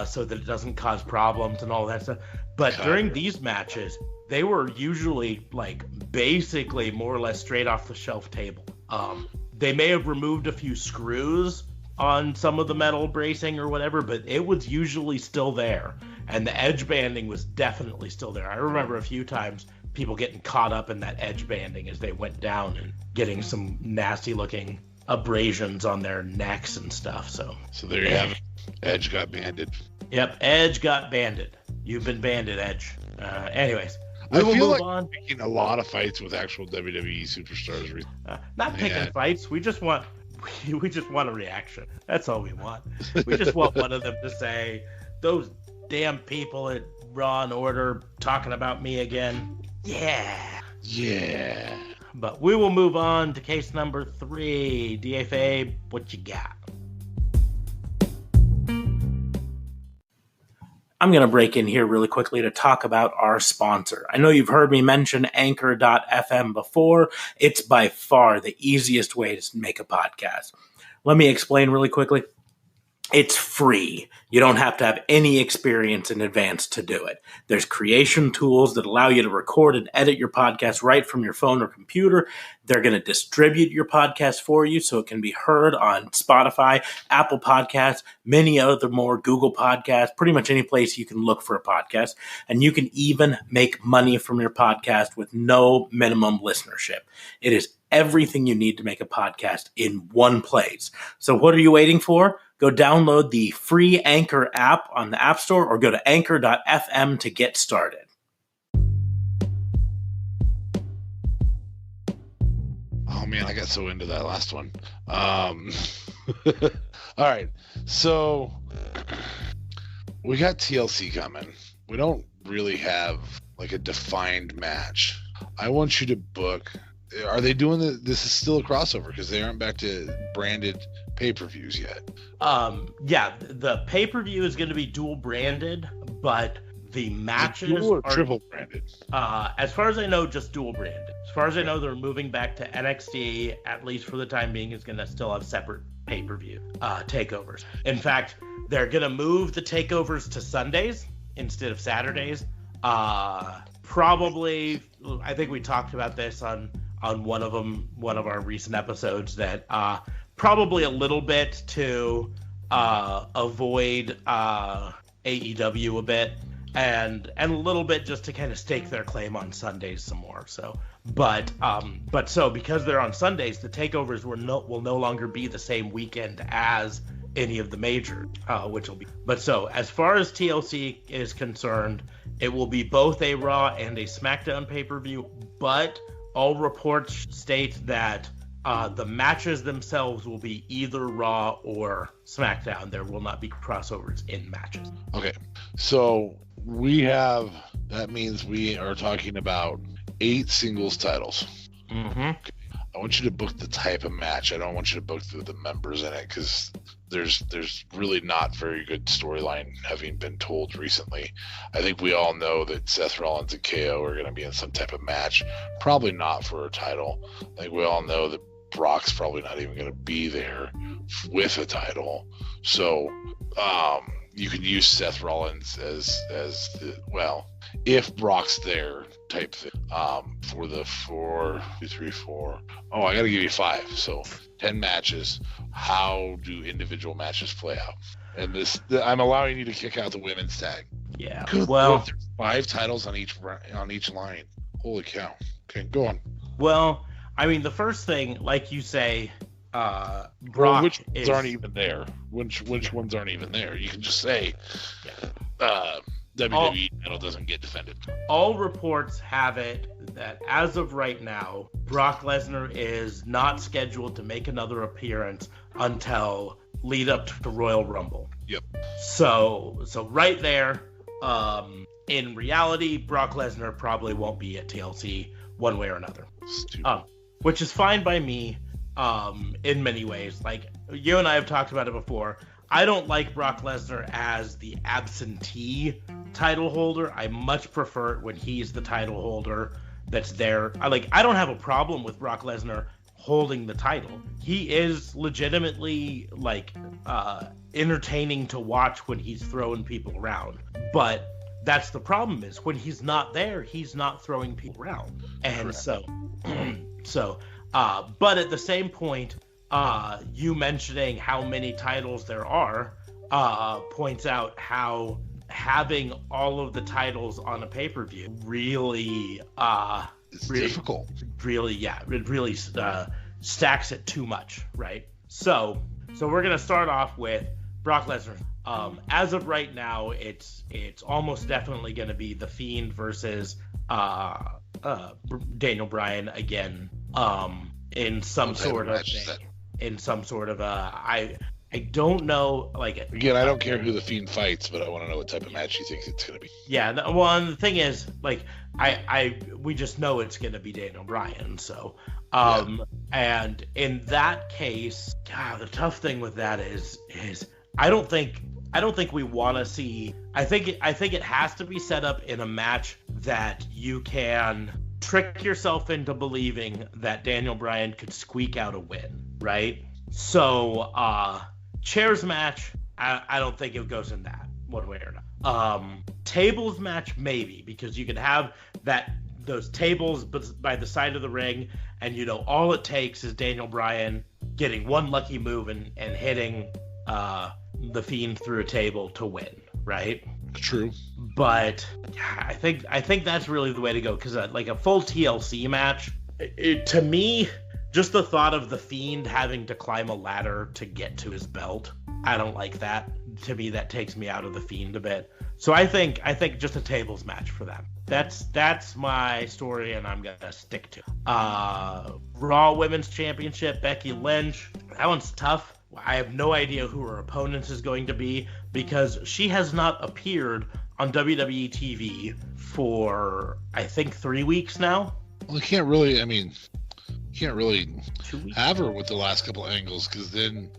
so that it doesn't cause problems and all that stuff. But during these matches, they were usually like basically more or less straight off the shelf table. They may have removed a few screws on some of the metal bracing or whatever, but it was usually still there. And the edge banding was definitely still there. I remember a few times people getting caught up in that edge banding as they went down and getting some nasty looking abrasions on their necks and stuff. So there you have it. Edge got banded. Yep, Edge got banded. You've been banded, Edge. Anyways, I feel like we're picking a lot of fights with actual WWE superstars. Not picking fights. We just want a reaction. That's all we want. We just want one of them to say, "Those damn people at Raw and Order talking about me again." Yeah. But we will move on to case number 3. DFA, what you got? I'm going to break in here really quickly to talk about our sponsor. I know you've heard me mention Anchor.fm before. It's by far the easiest way to make a podcast. Let me explain really quickly. It's free. You don't have to have any experience in advance to do it. There's creation tools that allow you to record and edit your podcast right from your phone or computer. They're going to distribute your podcast for you so it can be heard on Spotify, Apple Podcasts, many other more, Google Podcasts, pretty much any place you can look for a podcast. And you can even make money from your podcast with no minimum listenership. It is everything you need to make a podcast in one place. So what are you waiting for? Go download the free Anchor app on the App Store or go to anchor.fm to get started. Oh, man, I got so into that last one. All right, so we got TLC coming. We don't really have like a defined match. I want you to book. Are they doing this is still a crossover because they aren't back to branded pay-per-views yet? Yeah, the pay-per-view is going to be dual branded, but the matches dual or are triple branded. As far as I know, just dual branded. As far as I know, they're moving back to NXT, at least for the time being. Is going to still have separate pay-per-view takeovers. In fact, they're going to move the takeovers to Sundays instead of Saturdays. Probably, I think we talked about this on one of our recent episodes, that probably a little bit to avoid AEW a bit, and a little bit just to kind of stake their claim on Sundays some more. So, but so because they're on Sundays, the takeovers will no longer be the same weekend as any of the major, which will be. But so as far as TLC is concerned, it will be both a Raw and a SmackDown pay-per-view, but all reports state that the matches themselves will be either Raw or SmackDown. There will not be crossovers in matches. Okay, so that means we are talking about 8 singles titles. Mm-hmm. Okay. I want you to book the type of match. I don't want you to book the members in it because there's really not very good storyline having been told recently. I think we all know that Seth Rollins and KO are going to be in some type of match, probably not for a title. I think we all know that Brock's probably not even going to be there with a title. So you can use Seth Rollins as the, well, if Brock's there type thing, for the 4, 2, 3, 4. Oh, I got to give you 5. So 10 matches. How do individual matches play out? And I'm allowing you to kick out the women's tag. Yeah. Well, there's 5 titles on each line. Holy cow. Okay, go on. Well, I mean, the first thing, like you say, Brock which ones aren't even there? Which ones aren't even there? You can just say, WWE title doesn't get defended. All reports have it that as of right now, Brock Lesnar is not scheduled to make another appearance until lead up to the Royal Rumble. Yep. So right there, in reality, Brock Lesnar probably won't be at TLC one way or another. Which is fine by me, in many ways. Like, you and I have talked about it before. I don't like Brock Lesnar as the absentee title holder. I much prefer it when he's the title holder that's there. I don't have a problem with Brock Lesnar holding the title. He is legitimately entertaining to watch when he's throwing people around. But that's the problem, is when he's not there, he's not throwing people around. And but at the same point, you mentioning how many titles there are points out how having all of the titles on a pay-per-view really difficult. Really, yeah, it really stacks it too much, right? So we're gonna start off with Brock Lesnar. As of right now, it's almost definitely gonna be The Fiend versus Daniel Bryan again. In some sort of I don't know, again, I don't care who the Fiend fights, but I want to know what type of match you think it's going to be. Yeah, well, and the thing is, we just know it's going to be Daniel Bryan, so and in that case, God, the tough thing with that is I don't think we want to see. I think it has to be set up in a match that you can trick yourself into believing that Daniel Bryan could squeak out a win, right? So, chairs match, I don't think it goes in that one way or not. Tables match maybe, because you could have those tables by the side of the ring, and all it takes is Daniel Bryan getting one lucky move and hitting the Fiend through a table to win, right? True. But I think that's really the way to go, because like a full TLC match, to me, just the thought of the Fiend having to climb a ladder to get to his belt, I don't like that. To me, that takes me out of the Fiend a bit. So I think just a tables match for them. That's my story, and I'm gonna stick to it. Raw Women's Championship, Becky Lynch. That one's tough. I have no idea who her opponent is going to be, because she has not appeared on WWE TV for, I think, 3 weeks now. Well, you can't really 2 weeks have her with the last couple of angles, because then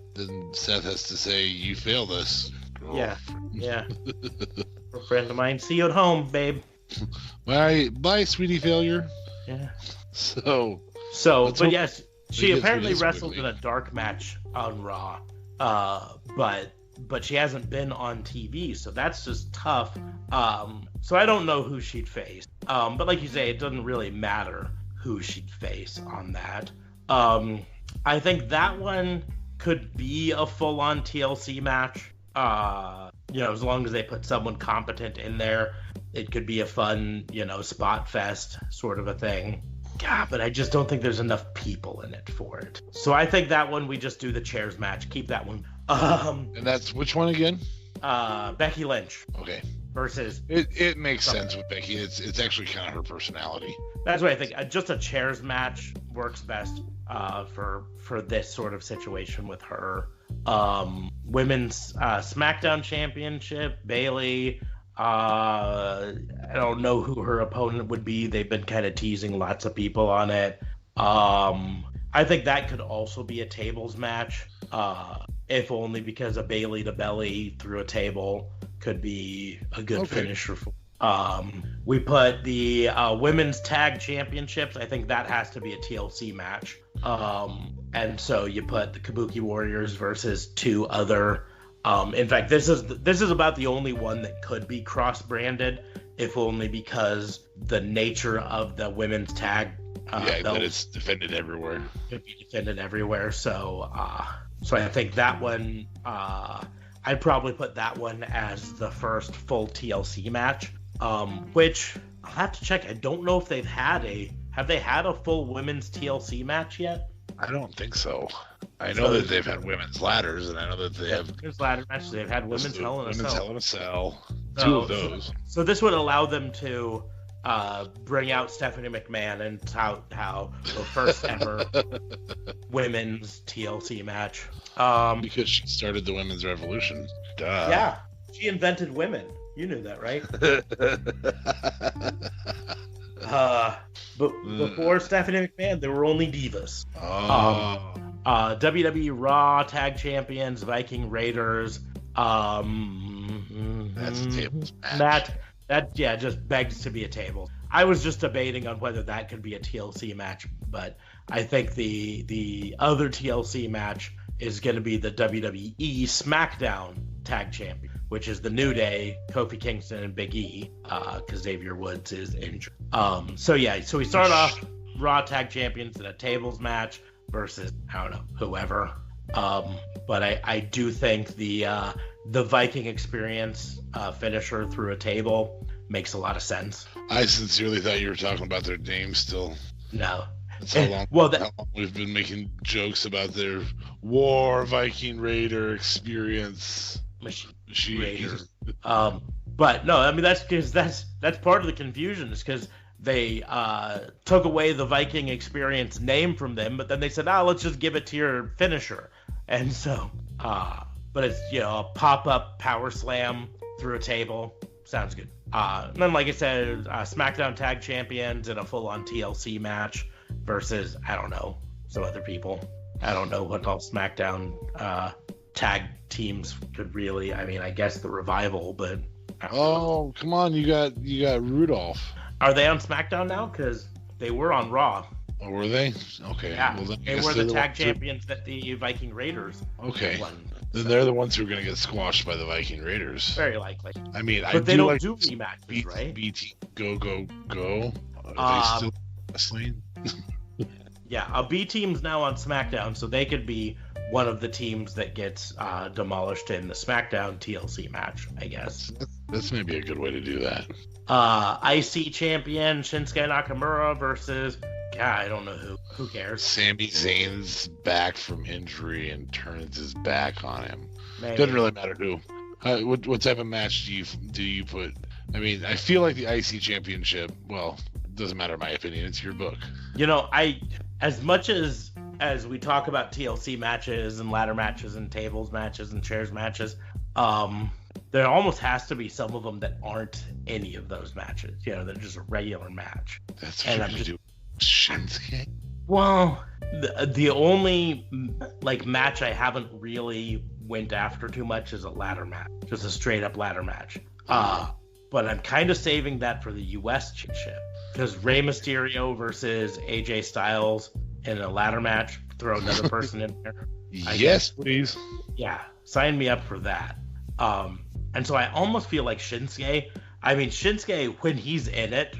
Seth has to say, you failed us. Yeah. A friend of mine. See you at home, babe. Bye, sweetie failure. Yeah. So, but yes, she apparently wrestled in a dark match on Raw, but she hasn't been on TV, so that's just tough. So I don't know who she'd face. But like you say, it doesn't really matter who she'd face on that. I think that one could be a full-on TLC match. As long as they put someone competent in there, it could be a fun, spot fest sort of a thing. God, but I just don't think there's enough people in it for it. So I think that one, we just do the chairs match. Keep that one. And that's which one again? Becky Lynch. Okay. Versus. It makes sense with Becky. It's actually kind of her personality. That's what I think. Just a chairs match works best for this sort of situation with her. Women's SmackDown Championship, Bayley. I don't know who her opponent would be. They've been kind of teasing lots of people on it. I think that could also be a tables match, if only because a Bayley to belly through a table could be a good finisher. We put the women's tag championships. I think that has to be a TLC match. And so you put the Kabuki Warriors versus two other. In fact, this is about the only one that could be cross-branded, if only because the nature of the women's tag. That it's defended everywhere. Could be defended everywhere. So I think that one. I'd probably put that one as the first full TLC match. Which I'll have to check. I don't know if have they had a full women's TLC match yet? I don't think so. I know that they've had women's ladders, and I know that they have women's ladder matches. They've had women's Hell in a Cell. Two of those. So this would allow them to bring out Stephanie McMahon and tout how the first ever women's TLC match. Because she started the women's revolution. Duh. Yeah, she invented women. You knew that, right? But before Stephanie McMahon, there were only divas. WWE Raw Tag Champions, Viking Raiders. That's a tables match. That just begs to be a table. I was just debating on whether that could be a TLC match, but I think the other TLC match is going to be the WWE SmackDown Tag Champion, which is the New Day, Kofi Kingston, and Big E, because Xavier Woods is injured. So we start off Raw Tag Champions in a tables match versus, I don't know, whoever. But I do think the Viking Experience finisher through a table makes a lot of sense. I sincerely thought you were talking about their names still. No. That's how long we've been making jokes about their War Viking Raider Experience. Raider. But no, I mean that's because that's part of the confusion, is because they took away the Viking Experience name from them, but then they said, let's just give it to your finisher. And so, but it's, a pop-up power slam through a table. Sounds good. And then, like I said, SmackDown Tag Champions in a full-on TLC match versus, I don't know, some other people. I don't know what all SmackDown tag teams could really, I guess the Revival, but... Oh, come on, you got Rudolph. Are they on SmackDown now? Because they were on Raw. Oh, were they? Okay. Yeah, well, they were the tag champions that the Viking Raiders won. Then they're the ones who are going to get squashed by the Viking Raiders. Very likely. I mean, but they don't do rematches, right? BT, go. Are they still wrestling? Yeah, B Team's now on SmackDown, so they could be one of the teams that gets demolished in the SmackDown TLC match, I guess. That's maybe a good way to do that. IC champion Shinsuke Nakamura versus, I don't know who. Who cares? Sami Zayn's back from injury and turns his back on him. Maybe. Doesn't really matter who. What type of match do you put? I mean, I feel like the IC championship. Well, doesn't matter in my opinion. It's your book. As much as we talk about TLC matches and ladder matches and tables matches and chairs matches, there almost has to be some of them that aren't any of those matches. They're just a regular match. That's what I'm just Shinsuke. Well, the only match I haven't really went after too much is a ladder match, just a straight up ladder match. But I'm kind of saving that for the U.S. Championship because Rey Mysterio versus AJ Styles in a ladder match. Throw another person in there. Yes, please. Yeah, sign me up for that. And so I almost feel like Shinsuke. I mean, Shinsuke when he's in it,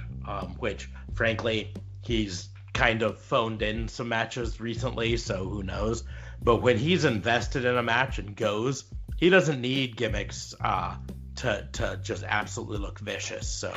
which frankly he's kind of phoned in some matches recently, so who knows. But when he's invested in a match and goes, he doesn't need gimmicks to just absolutely look vicious. So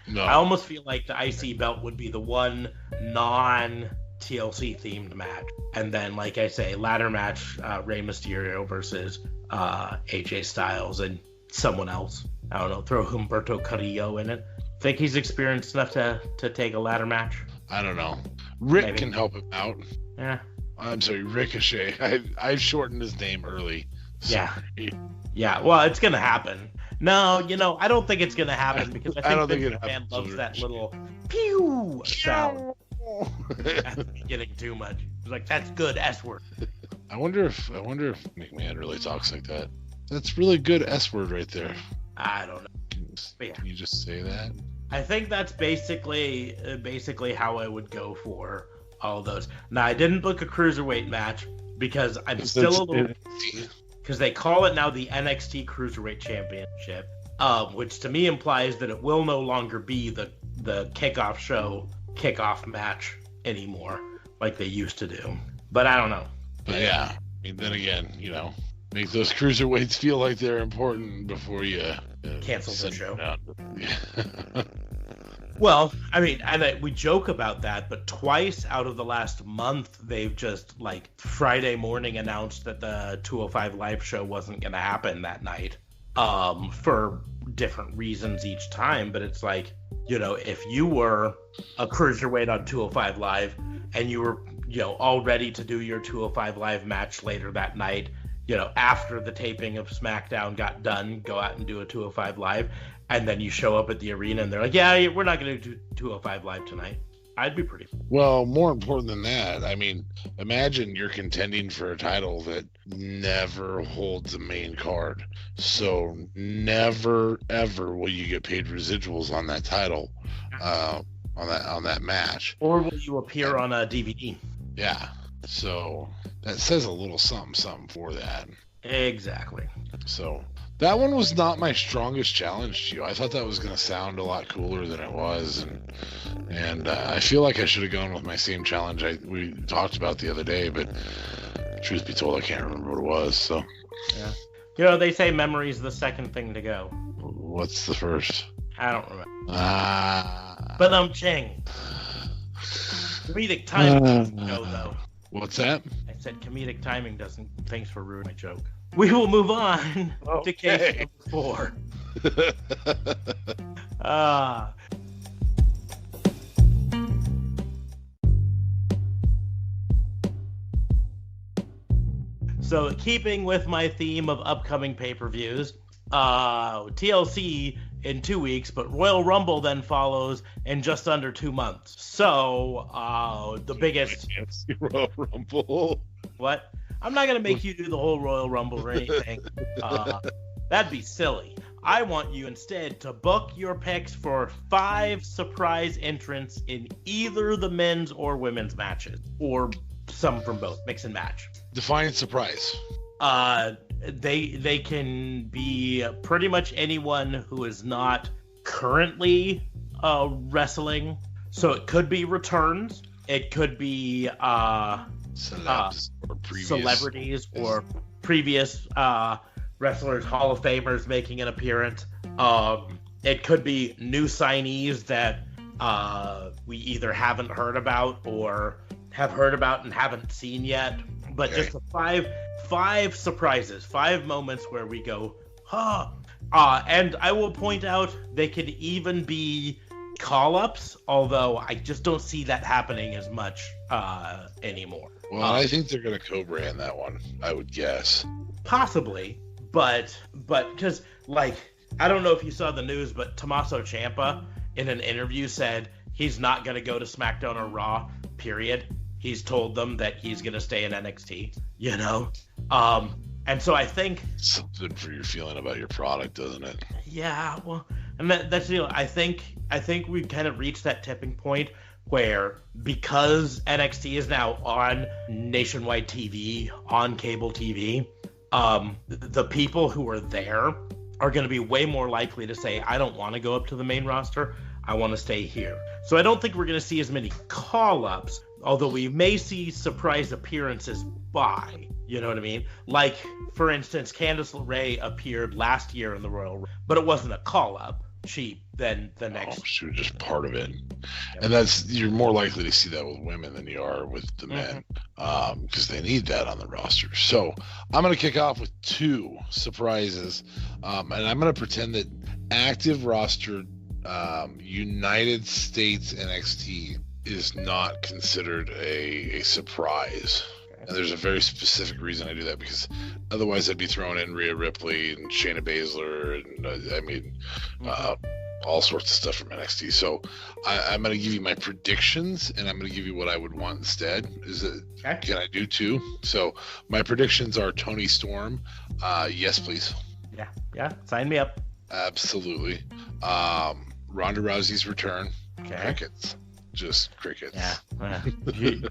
no. I almost feel like the IC belt would be the one non-TLC themed match. And then, like I say, ladder match, Rey Mysterio versus AJ Styles and someone else. I don't know, throw Humberto Carrillo in it. Think he's experienced enough to take a ladder match? I don't know. Rick can help him out. Yeah. I'm sorry, Ricochet. I shortened his name early. Sorry. Yeah. Well, it's gonna happen. No, I don't think it's gonna happen because I think Vince McMahon loves that little pew sound. That's getting too much. It's like that's good S word. I wonder if McMahon really talks like that. That's really good S word right there. I don't know. Can you just say that? I think that's basically how I would go for all of those. Now, I didn't book a cruiserweight match because I'm still a little... Because they call it now the NXT Cruiserweight Championship, which to me implies that it will no longer be the kickoff match anymore like they used to do. But I don't know. But yeah, I mean, then again, make those cruiserweights feel like they're important before you cancel the show. Well, I mean, and we joke about that, but twice out of the last month, they've just Friday morning announced that the 205 Live show wasn't going to happen that night for different reasons each time. But it's if you were a cruiserweight on 205 Live and you were, all ready to do your 205 Live match later that night, after the taping of SmackDown got done, go out and do a 205 Live. And then you show up at the arena and they're like, yeah, we're not going to do 205 Live tonight. I'd be pretty... Well, more important than that, I mean, imagine you're contending for a title that never holds a main card. So never, ever will you get paid residuals on that title, on that match. Or will you appear on a DVD? Yeah. So that says a little something for that. Exactly. So... that one was not my strongest challenge to you. I thought that was going to sound a lot cooler than it was, and I feel like I should have gone with my same challenge we talked about the other day, but truth be told, I can't remember what it was. So, yeah, they say memory's the second thing to go. What's the first? I don't remember. But ching. Comedic timing doesn't go though. What's that? I said comedic timing doesn't. Thanks for ruining my joke. We will move on to case number 4. So, keeping with my theme of upcoming pay-per-views, TLC in 2 weeks, but Royal Rumble then follows in just under 2 months. So, the biggest... I can't see Royal Rumble. What? I'm not going to make you do the whole Royal Rumble or anything. That'd be silly. I want you instead to book your picks for 5 surprise entrants in either the men's or women's matches, or some from both, mix and match. Define surprise. they can be pretty much anyone who is not currently wrestling. So it could be returns. It could be Celebs or previous celebrities or previous wrestlers, Hall of Famers making an appearance. It could be new signees that we either haven't heard about or have heard about and haven't seen yet. But Okay. just five surprises, 5 moments where we go, huh. And I will point out they could even be call-ups, although I just don't see that happening as much anymore. Well, I think they're going to co-brand that one, I would guess. Possibly, but because, like, I don't know if you saw the news, but Tommaso Ciampa in an interview said he's not going to go to SmackDown or Raw, period. He's told them that he's going to stay in NXT, you know? And so I think... Something for your feeling about your product, doesn't it? Yeah, well, and that's, you know, I think we've kind of reached that tipping point where, because NXT is now on nationwide TV, on cable TV, the people who are there are going to be way more likely to say, I don't want to go up to the main roster, I want to stay here. So I don't think we're going to see as many call-ups, although we may see surprise appearances by, you know what I mean? Like, for instance, Candice LeRae appeared last year in the Royal Rumble, but it wasn't a call-up. She then the next... she was just part of it. And you're more likely to see that with women than you are with the men, because they need that on the roster. So I'm going to kick off with 2 surprises, and I'm going to pretend that active roster United States NXT is not considered a surprise. And there's a very specific reason I do that, because otherwise I'd be throwing in Rhea Ripley and Shayna Baszler and all sorts of stuff from NXT. So I'm going to give you my predictions, and I'm going to give you what I would want instead. Can I do 2? So my predictions are Toni Storm. Yes, please. Yeah. Sign me up. Absolutely. Ronda Rousey's return. Okay. Crickets. Just crickets. Yeah.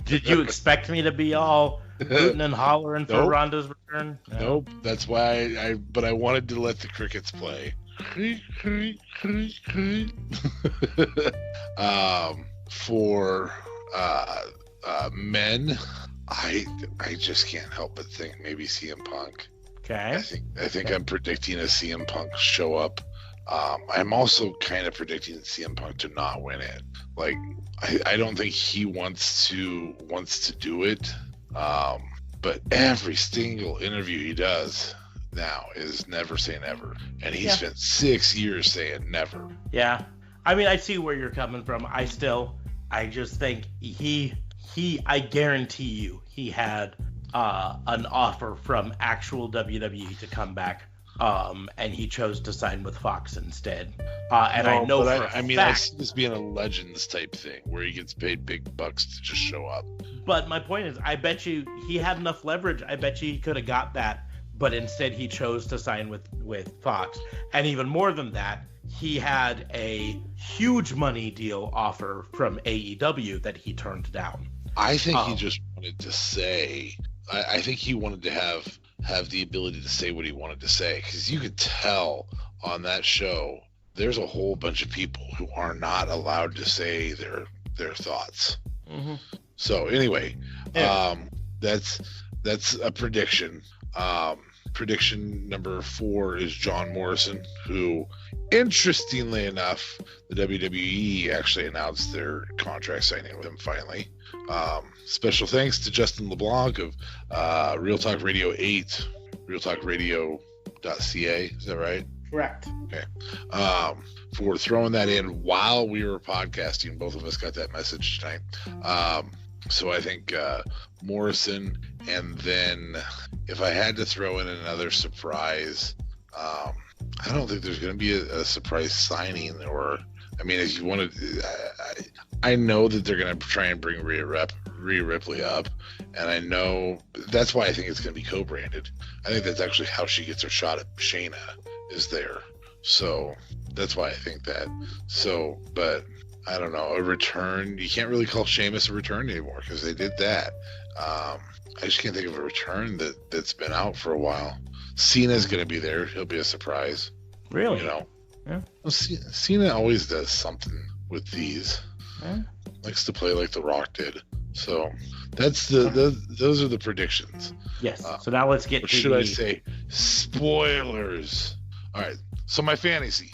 Did you expect me to be all hooting and hollering for Ronda's return? No. Nope. That's why but I wanted to let the crickets play. For men, I just can't help but think maybe CM Punk. Okay. I think I'm predicting a CM Punk show up. I'm also kind of predicting CM Punk to not win it. Like, I don't think he wants to do it. But every single interview he does now is never say never. And he spent 6 years saying never. Yeah. I mean, I see where you're coming from. I just think I guarantee you he had an offer from actual WWE to come back. And he chose to sign with Fox instead. And I know I see this being a Legends type thing where he gets paid big bucks to just show up. But my point is, I bet you he had enough leverage. I bet you he could have got that, but instead he chose to sign with Fox. And even more than that, he had a huge money deal offer from AEW that he turned down. I think he just wanted to say. I think he wanted to have the ability to say what he wanted to say, because you could tell on that show there's a whole bunch of people who are not allowed to say their thoughts. Mm-hmm. So anyway, that's a prediction. Prediction number 4 is John Morrison, who, interestingly enough, the WWE actually announced their contract signing with him finally. Special thanks to Justin LeBlanc of Real Talk Radio 8, realtalkradio.ca. Is that right? Correct. Okay. For throwing that in while we were podcasting. Both of us got that message tonight. So I think Morrison, and then if I had to throw in another surprise, I don't think there's going to be a surprise signing, or, I mean, if you want to, I know that they're going to try and bring Rhea Ripley up, and I know that's why I think it's going to be co-branded. I think that's actually how she gets her shot at Shayna, is there. So that's why I think that. So, but I don't know, a return, you can't really call Sheamus a return anymore because they did that. I just can't think of a return that's been out for a while. Cena's going to be there. He'll be a surprise. Really? You know. Yeah. Well, Cena always does something with these. Yeah. Likes to play like The Rock did. So that's those are the predictions. Yes. So now let's get to should I say? Spoilers. All right. So my fantasy,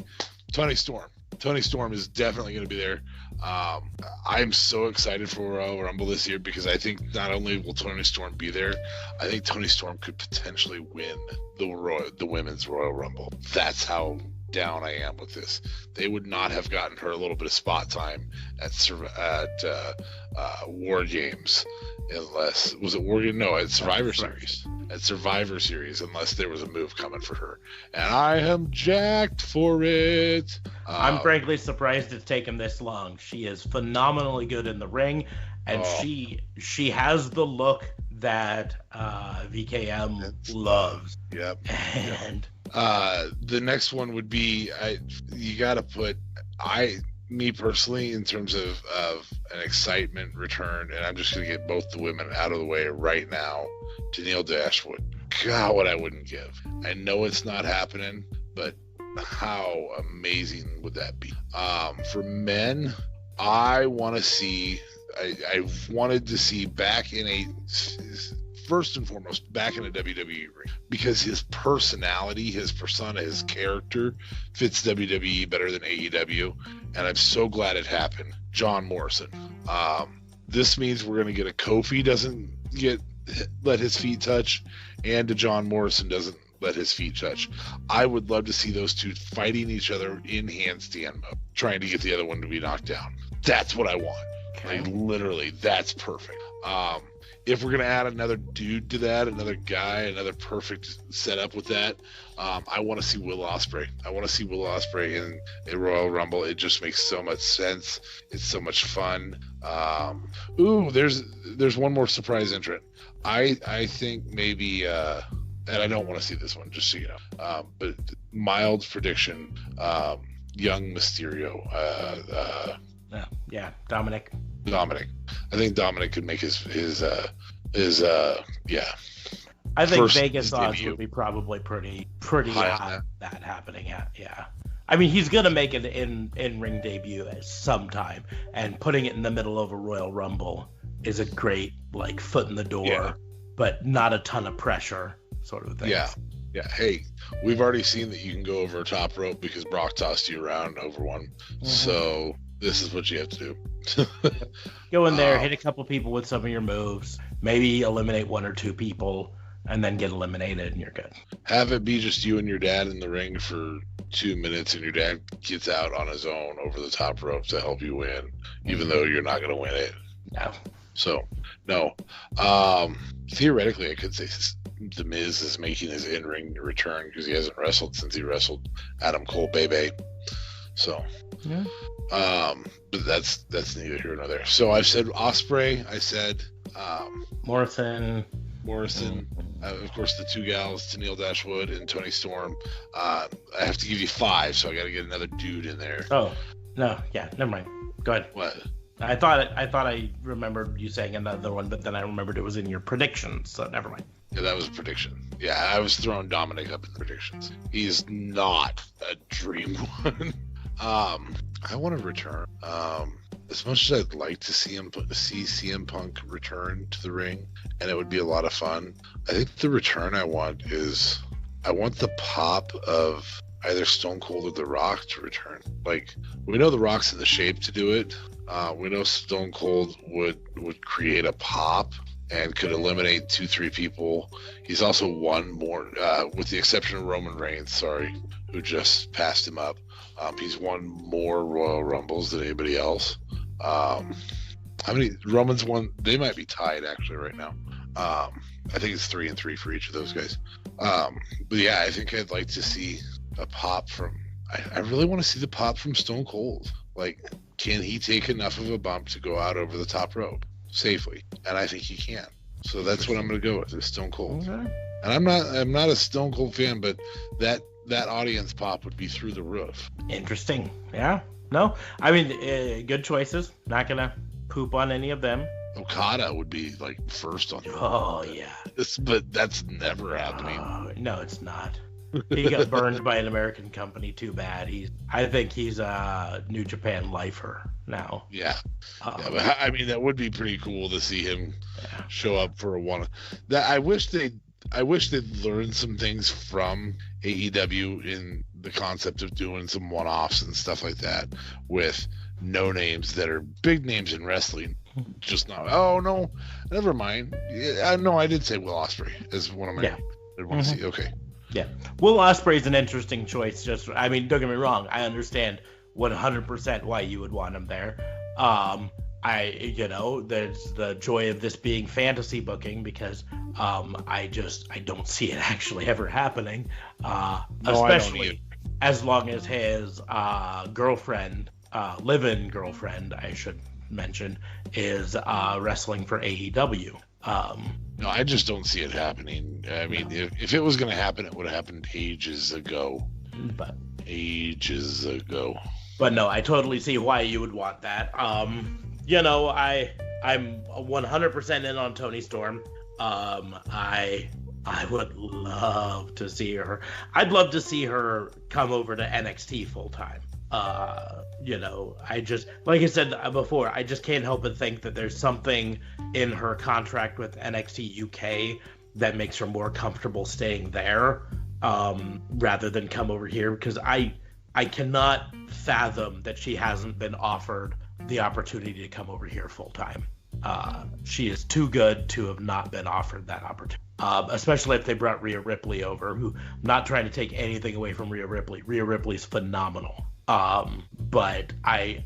Tony Storm. Tony Storm is definitely going to be there. I'm so excited for Royal Rumble this year because I think not only will Tony Storm be there, I think Tony Storm could potentially win the women's Royal Rumble. That's how down I am with this. They would not have gotten her a little bit of spot time at War Games unless at Survivor Series. At Survivor Series, unless there was a move coming for her, and I am jacked for it. I'm frankly surprised it's taken this long. She is phenomenally good in the ring, and she has the look that VKM loves. Yep. And the next one would be you got to put me personally in terms of an excitement return, and I'm just going to get both the women out of the way right now. Tennille Dashwood. God, what I wouldn't give. I know it's not happening, but how amazing would that be? For men, I want to see. I wanted to see first and foremost back in a WWE ring because his personality, his persona, his character fits WWE better than AEW, and I'm so glad it happened. John Morrison. This means we're going to get a Kofi doesn't let his feet touch, and a John Morrison doesn't let his feet touch. I would love to see those two fighting each other in handstand mode, trying to get the other one to be knocked down. That's what I want. Okay. Like literally, that's perfect. If we're gonna add another dude to that, another guy, another perfect setup with that, I want to see Will Ospreay. I want to see Will Ospreay in a Royal Rumble. It just makes so much sense. It's so much fun. There's one more surprise entrant. I think maybe, and I don't want to see this one, just so you know. But mild prediction, young Mysterio. Dominic. I think Dominic could make his I think first Vegas odds debut. would be probably pretty High high on that happening. Yeah. I mean, he's gonna make an in-ring debut at some time, and putting it in the middle of a Royal Rumble is a great foot in the door, but not a ton of pressure sort of thing. Yeah. Hey, we've already seen that you can go over a top rope because Brock tossed you around over one. Mm-hmm. So this is what you have to do. Go in there, hit a couple people with some of your moves, maybe eliminate one or two people, and then get eliminated, and you're good. Have it be just you and your dad in the ring for 2 minutes, and your dad gets out on his own over the top rope to help you win, even though you're not going to win it. No. So, no. Theoretically, I could say The Miz is making his in-ring return because he hasn't wrestled since he wrestled Adam Cole Bebe. So, yeah. But that's neither here nor there. So I've said Ospreay. I said Morrison. Of course, the two gals, Tennille Dashwood and Tony Storm. I have to give you 5, so I got to get another dude in there. Oh, no. Yeah, never mind. Go ahead. What? I thought I remembered you saying another one, but then I remembered it was in your predictions, so never mind. Yeah, that was a prediction. Yeah, I was throwing Dominic up in the predictions. He's not a dream one. I want to return. As much as I'd like to see CM Punk return to the ring, and it would be a lot of fun, I think the return I want the pop of either Stone Cold or The Rock to return. Like, we know The Rock's in the shape to do it. We know Stone Cold would create a pop and could eliminate 2-3 people. He's also won more, with the exception of Roman Reigns, who just passed him up. He's won more Royal Rumbles than anybody else. How many Romans won? They might be tied actually right now. I think it's 3-3 for each of those guys. But yeah, I think I'd like to see a pop from. I really want to see the pop from Stone Cold. Like, can he take enough of a bump to go out over the top rope safely? And I think he can. So that's what I'm going to go with, is Stone Cold. Okay. And I'm not a Stone Cold fan, but that audience pop would be through the roof. Interesting. Yeah. No, I mean, good choices. Not gonna poop on any of them. Okada would be like first on the Oh yeah. But that's never happening. No, it's not. He got burned by an American company. Too bad. I think he's a New Japan lifer now. Yeah. Yeah, but I mean, that would be pretty cool to see him show up for a one. That I wish they'd learned some things from AEW in the concept of doing some one-offs and stuff like that with no names that are big names in wrestling. Just not. Oh no, never mind. Yeah, no, I did say Will Ospreay as one of my. I want to see. Okay. Yeah, Will Ospreay's an interesting choice. I mean, don't get me wrong. I understand 100% why you would want him there. There's the joy of this being fantasy booking because I don't see it actually ever happening. Especially as long as his girlfriend, live-in girlfriend, I should mention, is wrestling for AEW. No, I just don't see it happening. I mean, if it was going to happen, it would have happened ages ago. But no, I totally see why you would want that. I'm 100% in on Toni Storm. I would love to see her. I'd love to see her come over to NXT full time. I just, like I said before, I just can't help but think that there's something in her contract with NXT UK that makes her more comfortable staying there, rather than come over here, because I cannot fathom that she hasn't been offered the opportunity to come over here full time. She is too good to have not been offered that opportunity. Especially if they brought Rhea Ripley over, who, I'm not trying to take anything away from Rhea Ripley. Rhea Ripley's phenomenal. But I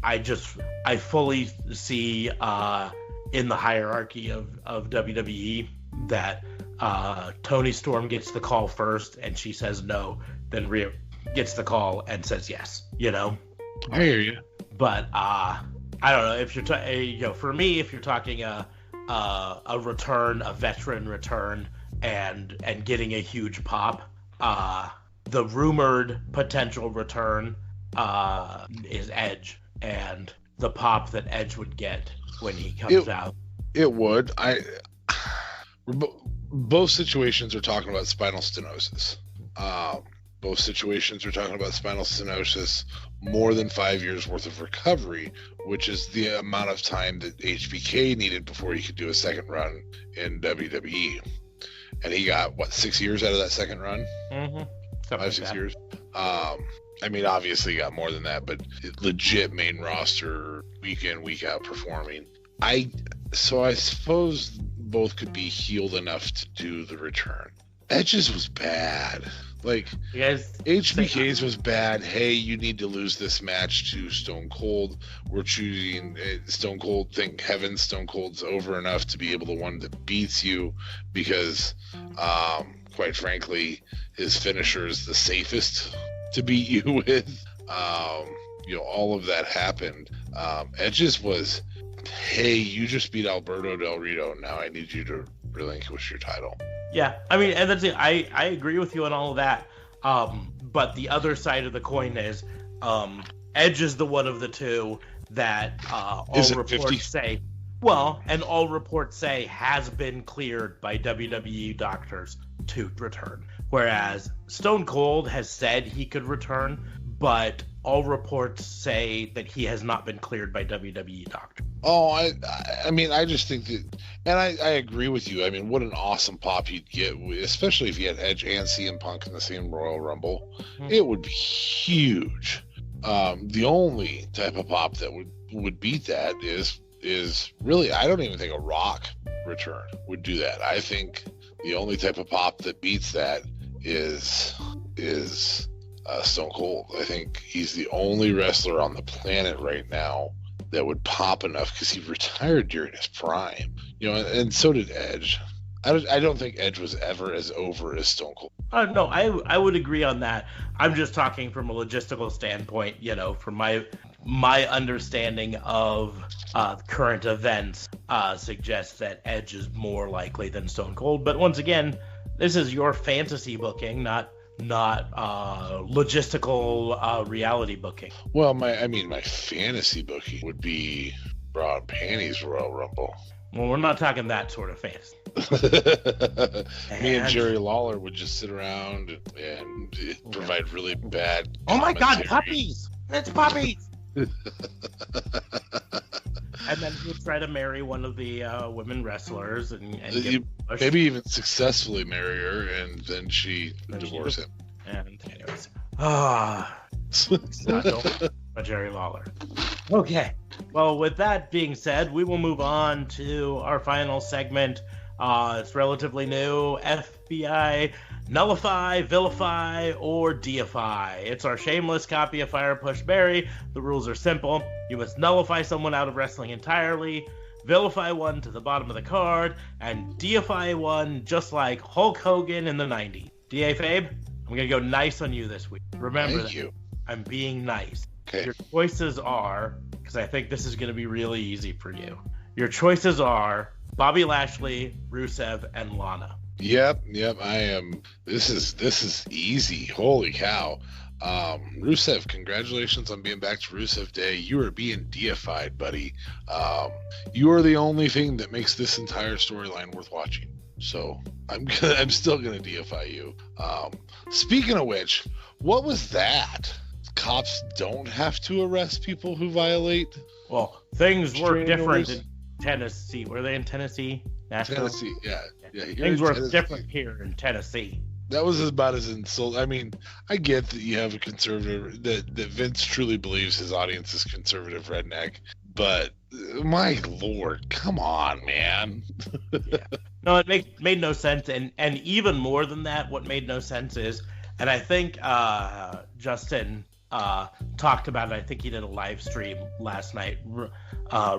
fully see in the hierarchy of WWE that Toni Storm gets the call first and she says no, then Rhea gets the call and says yes. I hear you. But I don't know if you're for me, if you're talking a return, a veteran return, and getting a huge pop, the rumored potential return is Edge, and the pop that Edge would get when he comes out. It would. Both situations are talking about spinal stenosis. Both situations are talking about spinal stenosis, more than 5 years worth of recovery, which is the amount of time that HBK needed before he could do a second run in WWE. And he got, 6 years out of that second run? Mm-hmm. 5, 6 years. I mean, obviously he got more than that, but legit main roster, week in, week out performing. So I suppose both could be healed enough to do the return. Edge's was bad. Like, HBK's was bad. Hey, you need to lose this match to Stone Cold. We're choosing Stone Cold. Thank heaven Stone Cold's over enough to be able to one that beats you, because, quite frankly, his finisher is the safest to beat you with. All of that happened. Edge's was, hey, you just beat Alberto Del Rio. Now I need you to relinquish your title. Yeah, I mean, and that's it. I agree with you on all of that. But the other side of the coin is, Edge is the one of the two that all reports say, all reports say has been cleared by WWE doctors to return. Whereas Stone Cold has said he could return, but all reports say that he has not been cleared by WWE doctors. Oh, I mean, I just think that, and I agree with you. I mean, what an awesome pop you'd get, especially if you had Edge and CM Punk in the same Royal Rumble. Mm-hmm. It would be huge. The only type of pop that would beat that is really, I don't even think a Rock return would do that. I think the only type of pop that beats that is Stone Cold. I think he's the only wrestler on the planet right now that would pop enough, because he retired during his prime, and so did Edge. I don't think Edge was ever as over as Stone Cold. No, I would agree on that. I'm just talking from a logistical standpoint, from my understanding of current events suggests that Edge is more likely than Stone Cold. But once again, this is your fantasy booking, not logistical reality booking. Well, my fantasy booking would be Bra and Panties Royal Rumble. Well, we're not talking that sort of face. Me and Jerry Lawler would just sit around and provide really bad. Oh my God, puppies! It's puppies! And then he would try to marry one of the women wrestlers and maybe even successfully marry her, and then she would divorce him. And anyways, Jerry Lawler. Okay. Well, with that being said, we will move on to our final segment. It's relatively new. FBI, nullify, vilify, or deify. It's our shameless copy of Fire Push Barry. The rules are simple. You must nullify someone out of wrestling entirely, vilify one to the bottom of the card, and deify one just like Hulk Hogan in the 90s. D.A. Fabe, I'm going to go nice on you this week. Remember Thank you. I'm being nice. Okay. Your choices are, because I think this is going to be really easy for you. Your choices are Bobby Lashley, Rusev, and Lana. Yep. I am. This is easy. Holy cow. Rusev, congratulations on being back to Rusev Day. You are being deified, buddy. You are the only thing that makes this entire storyline worth watching. So I'm still gonna deify you. Speaking of which, what was that? Cops don't have to arrest people who violate. Well, things were different in Tennessee. Were they in Tennessee? Nashville? Tennessee, yeah. Things were different here in Tennessee. That was about as insult. I mean, I get that you have a conservative, that Vince truly believes his audience is conservative redneck, but my Lord, come on, man. Yeah. No, it made no sense, and even more than that, what made no sense is, and I think Justin talked about it. I think he did a live stream last night,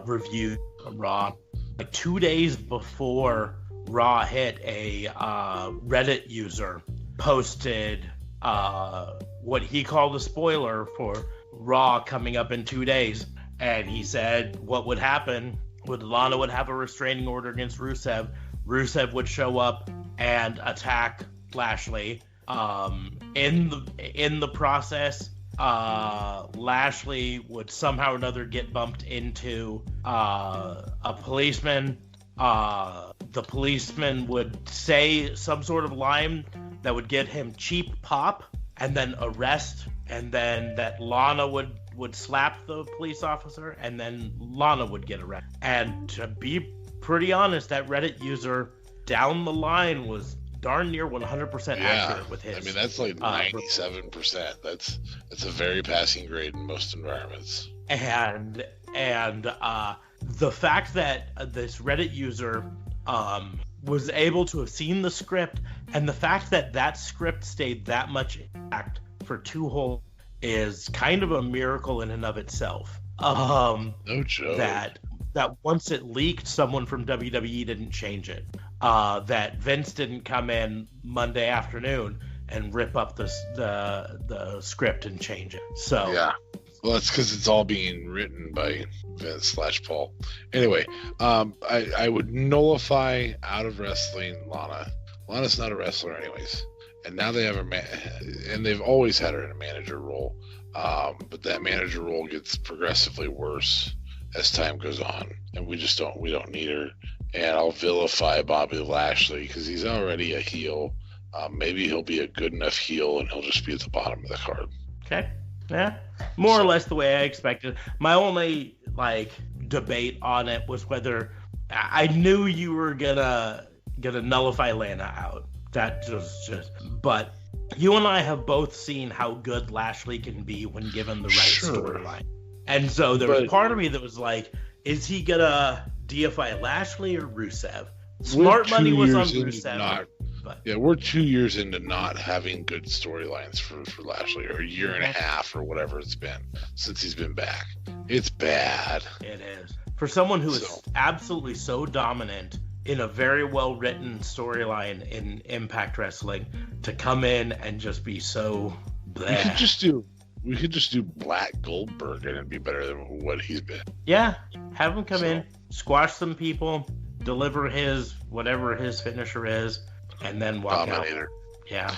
review Raw. Like 2 days before Raw hit, a Reddit user posted what he called a spoiler for Raw coming up in 2 days, and he said what would happen would Lana would have a restraining order against Rusev. Rusev would show up and attack Lashley. In the process, Lashley would somehow or another get bumped into a policeman. The policeman would say some sort of line that would get him cheap pop and then arrest, and then that Lana would slap the police officer, and then Lana would get arrested. And to be pretty honest, that Reddit user down the line was darn near 100% accurate with his. I mean, that's like 97%. That's a very passing grade in most environments. And the fact that this Reddit user was able to have seen the script, and the fact that script stayed that much intact for 2 whole is kind of a miracle in and of itself. No joke. That once it leaked, someone from WWE didn't change it. That Vince didn't come in Monday afternoon and rip up the script and change it. So yeah, well, that's because it's all being written by Vince / Paul. Anyway, I would nullify out of wrestling Lana. Lana's not a wrestler, anyways, and now they have and they've always had her in a manager role, but that manager role gets progressively worse as time goes on, and we don't need her. And I'll vilify Bobby Lashley because he's already a heel. Maybe he'll be a good enough heel, and he'll just be at the bottom of the card. Okay, yeah, more or less the way I expected. My only debate on it was whether I knew you were gonna nullify Lana out. That just. But you and I have both seen how good Lashley can be when given the right storyline. And so there was part of me that was like, is he gonna deify Lashley or Rusev? Smart money was on Rusev. Yeah, we're 2 years into not having good storylines for Lashley, or a year and a half, or whatever it's been since he's been back. It's bad. It is. For someone who is absolutely so dominant in a very well written storyline in Impact Wrestling, to come in and just be so bleh. We could just do Black Goldberg, and it'd be better than what he's been. Yeah, have him come in, squash some people, deliver whatever his finisher is, and then walk Dominator. Out. Yeah.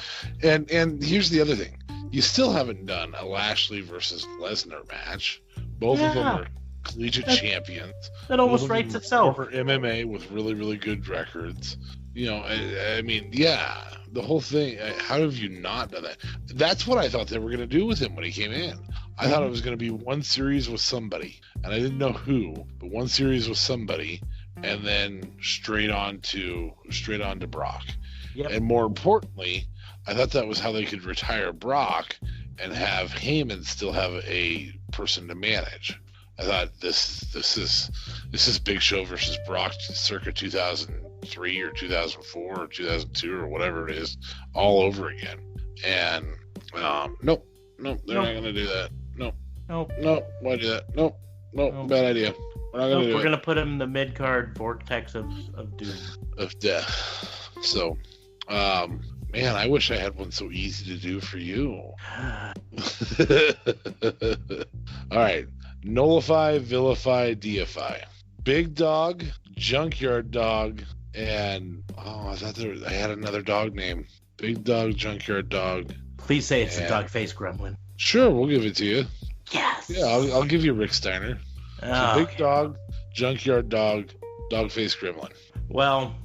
And here's the other thing: you still haven't done a Lashley versus Lesnar match. Both of them are collegiate champions. That almost writes itself. For MMA with really, really good records. You know, I mean, yeah, the whole thing. How have you not done that? That's what I thought they were going to do with him when he came in. I thought it was going to be one series with somebody, and I didn't know who, but one series with somebody, and then straight on to Brock. Yep. And more importantly, I thought that was how they could retire Brock and have Heyman still have a person to manage. I thought this is Big Show versus Brock circa 2003 or 2004 or 2002 or whatever it is, all over again. And nope, they're not going to do that. Nope. Why do that? Nope. Bad idea. We're not going to do it. We're going to put him in the mid-card vortex of doom. Of death. So, man, I wish I had one so easy to do for you. All right. Nullify, vilify, deify. Big Dog, Junkyard Dog, and I had another dog name. Big Dog, Junkyard Dog. Please say it's a dog-faced gremlin. Sure, we'll give it to you. Yes. Yeah, I'll give you Rick Steiner. So Big Dog, Junkyard Dog, Dog-faced gremlin. Well,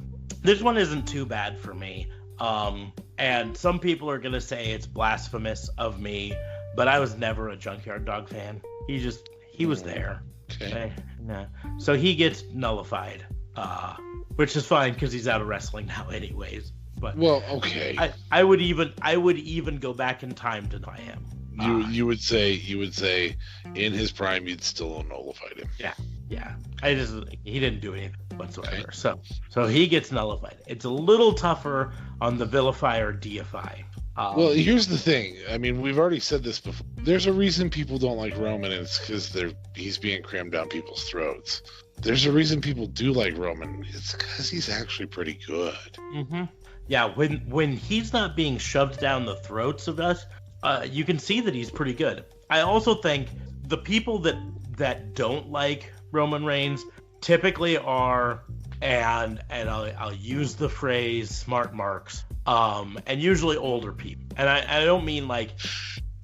this one isn't too bad for me. And some people are gonna say it's blasphemous of me, but I was never a Junkyard Dog fan. He was there. Okay. No. So he gets nullified, which is fine because he's out of wrestling now, anyways. But well, okay. I would even go back in time to deny him. You would say in his prime you'd still nullified him. Yeah. He didn't do anything whatsoever. Okay. So he gets nullified. It's a little tougher on the vilify or deify. Well, here's the thing. I mean, we've already said this before. There's a reason people don't like Roman, and it's because he's being crammed down people's throats. There's a reason people do like Roman. It's because he's actually pretty good. Mm-hmm. Yeah, when he's not being shoved down the throats of us, you can see that he's pretty good. I also think the people that don't like Roman Reigns typically are, and I'll use the phrase smart marks, and usually older people. And I don't mean like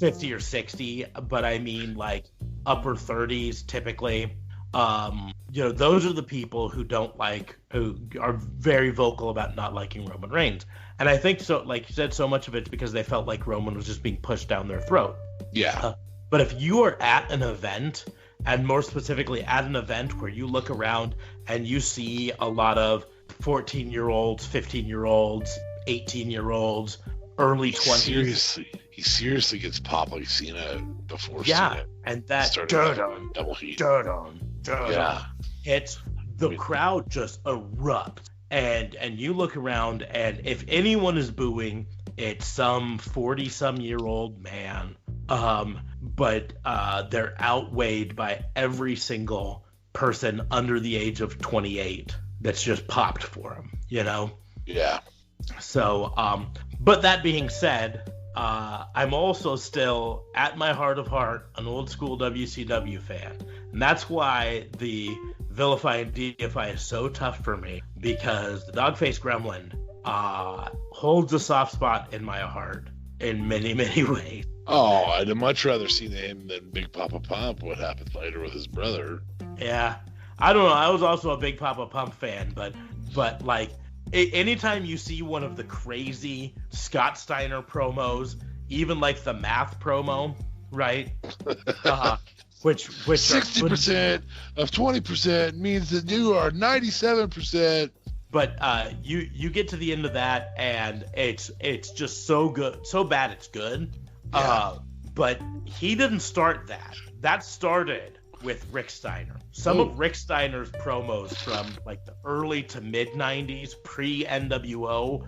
50 or 60, but I mean like upper 30s typically. Those are the people who are very vocal about not liking Roman Reigns. And I think so, like you said, so much of it's because they felt like Roman was just being pushed down their throat. Yeah. But if you are at an event, and more specifically at an event where you look around and you see a lot of 14-year-olds, 15-year-olds, 18-year-olds, early 20s. He seriously gets popped like Cena before Cena. Yeah, and that dirt on double heat. Dirt on. Hits the crowd just erupts. And you look around, and if anyone is booing, it's some 40-some-year-old man. But they're outweighed by every single person under the age of 28 that's just popped for him, Yeah. So, but that being said, I'm also still, at my heart of heart, an old school WCW fan. And that's why the vilify and deify is so tough for me, because the dog-faced gremlin holds a soft spot in my heart in many, many ways. Oh, I'd much rather see him than Big Papa Pump. What happened later with his brother? Yeah, I don't know. I was also a Big Papa Pump fan, but like anytime you see one of the crazy Scott Steiner promos, even like the math promo, right? Which 60% of 20% means that you are 97%. But you get to the end of that, and it's just so good, so bad it's good. Yeah. But he didn't start that. That started with Rick Steiner. Some of Rick Steiner's promos from like the early to mid 90s, pre NWO,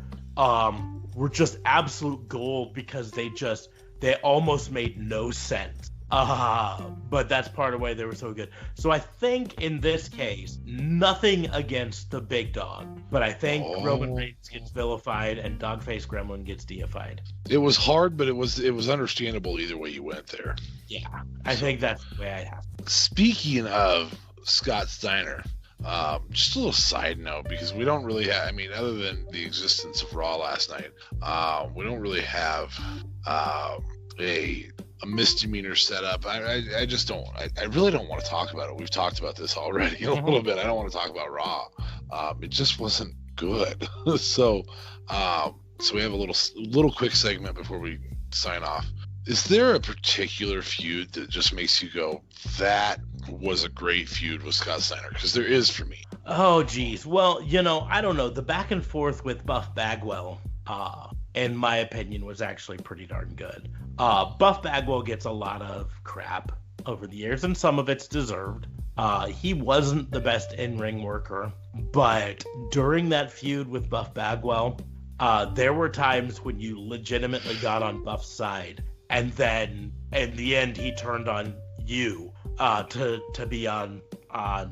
were just absolute gold because they almost made no sense. But that's part of why they were so good. So I think in this case, nothing against the big dog, but I think Roman Reigns gets vilified and Dog-faced Gremlin gets deified. It was hard, but it was understandable either way you went there. Yeah, I think that's the way I have. Speaking of Scott Steiner, just a little side note, because we don't really have, I mean, other than the existence of Raw last night, we don't really have a a misdemeanor setup. I just don't. I really don't want to talk about it. We've talked about this already a little bit. I don't want to talk about Raw. It just wasn't good. So we have a little quick segment before we sign off. Is there a particular feud that just makes you go, that was a great feud with Scott Steiner? Because there is for me. Oh, geez. Well, I don't know. The back and forth with Buff Bagwell, in my opinion, was actually pretty darn good. Buff Bagwell gets a lot of crap over the years, and some of it's deserved. He wasn't the best in-ring worker, but during that feud with Buff Bagwell, there were times when you legitimately got on Buff's side, and then in the end he turned on you to be on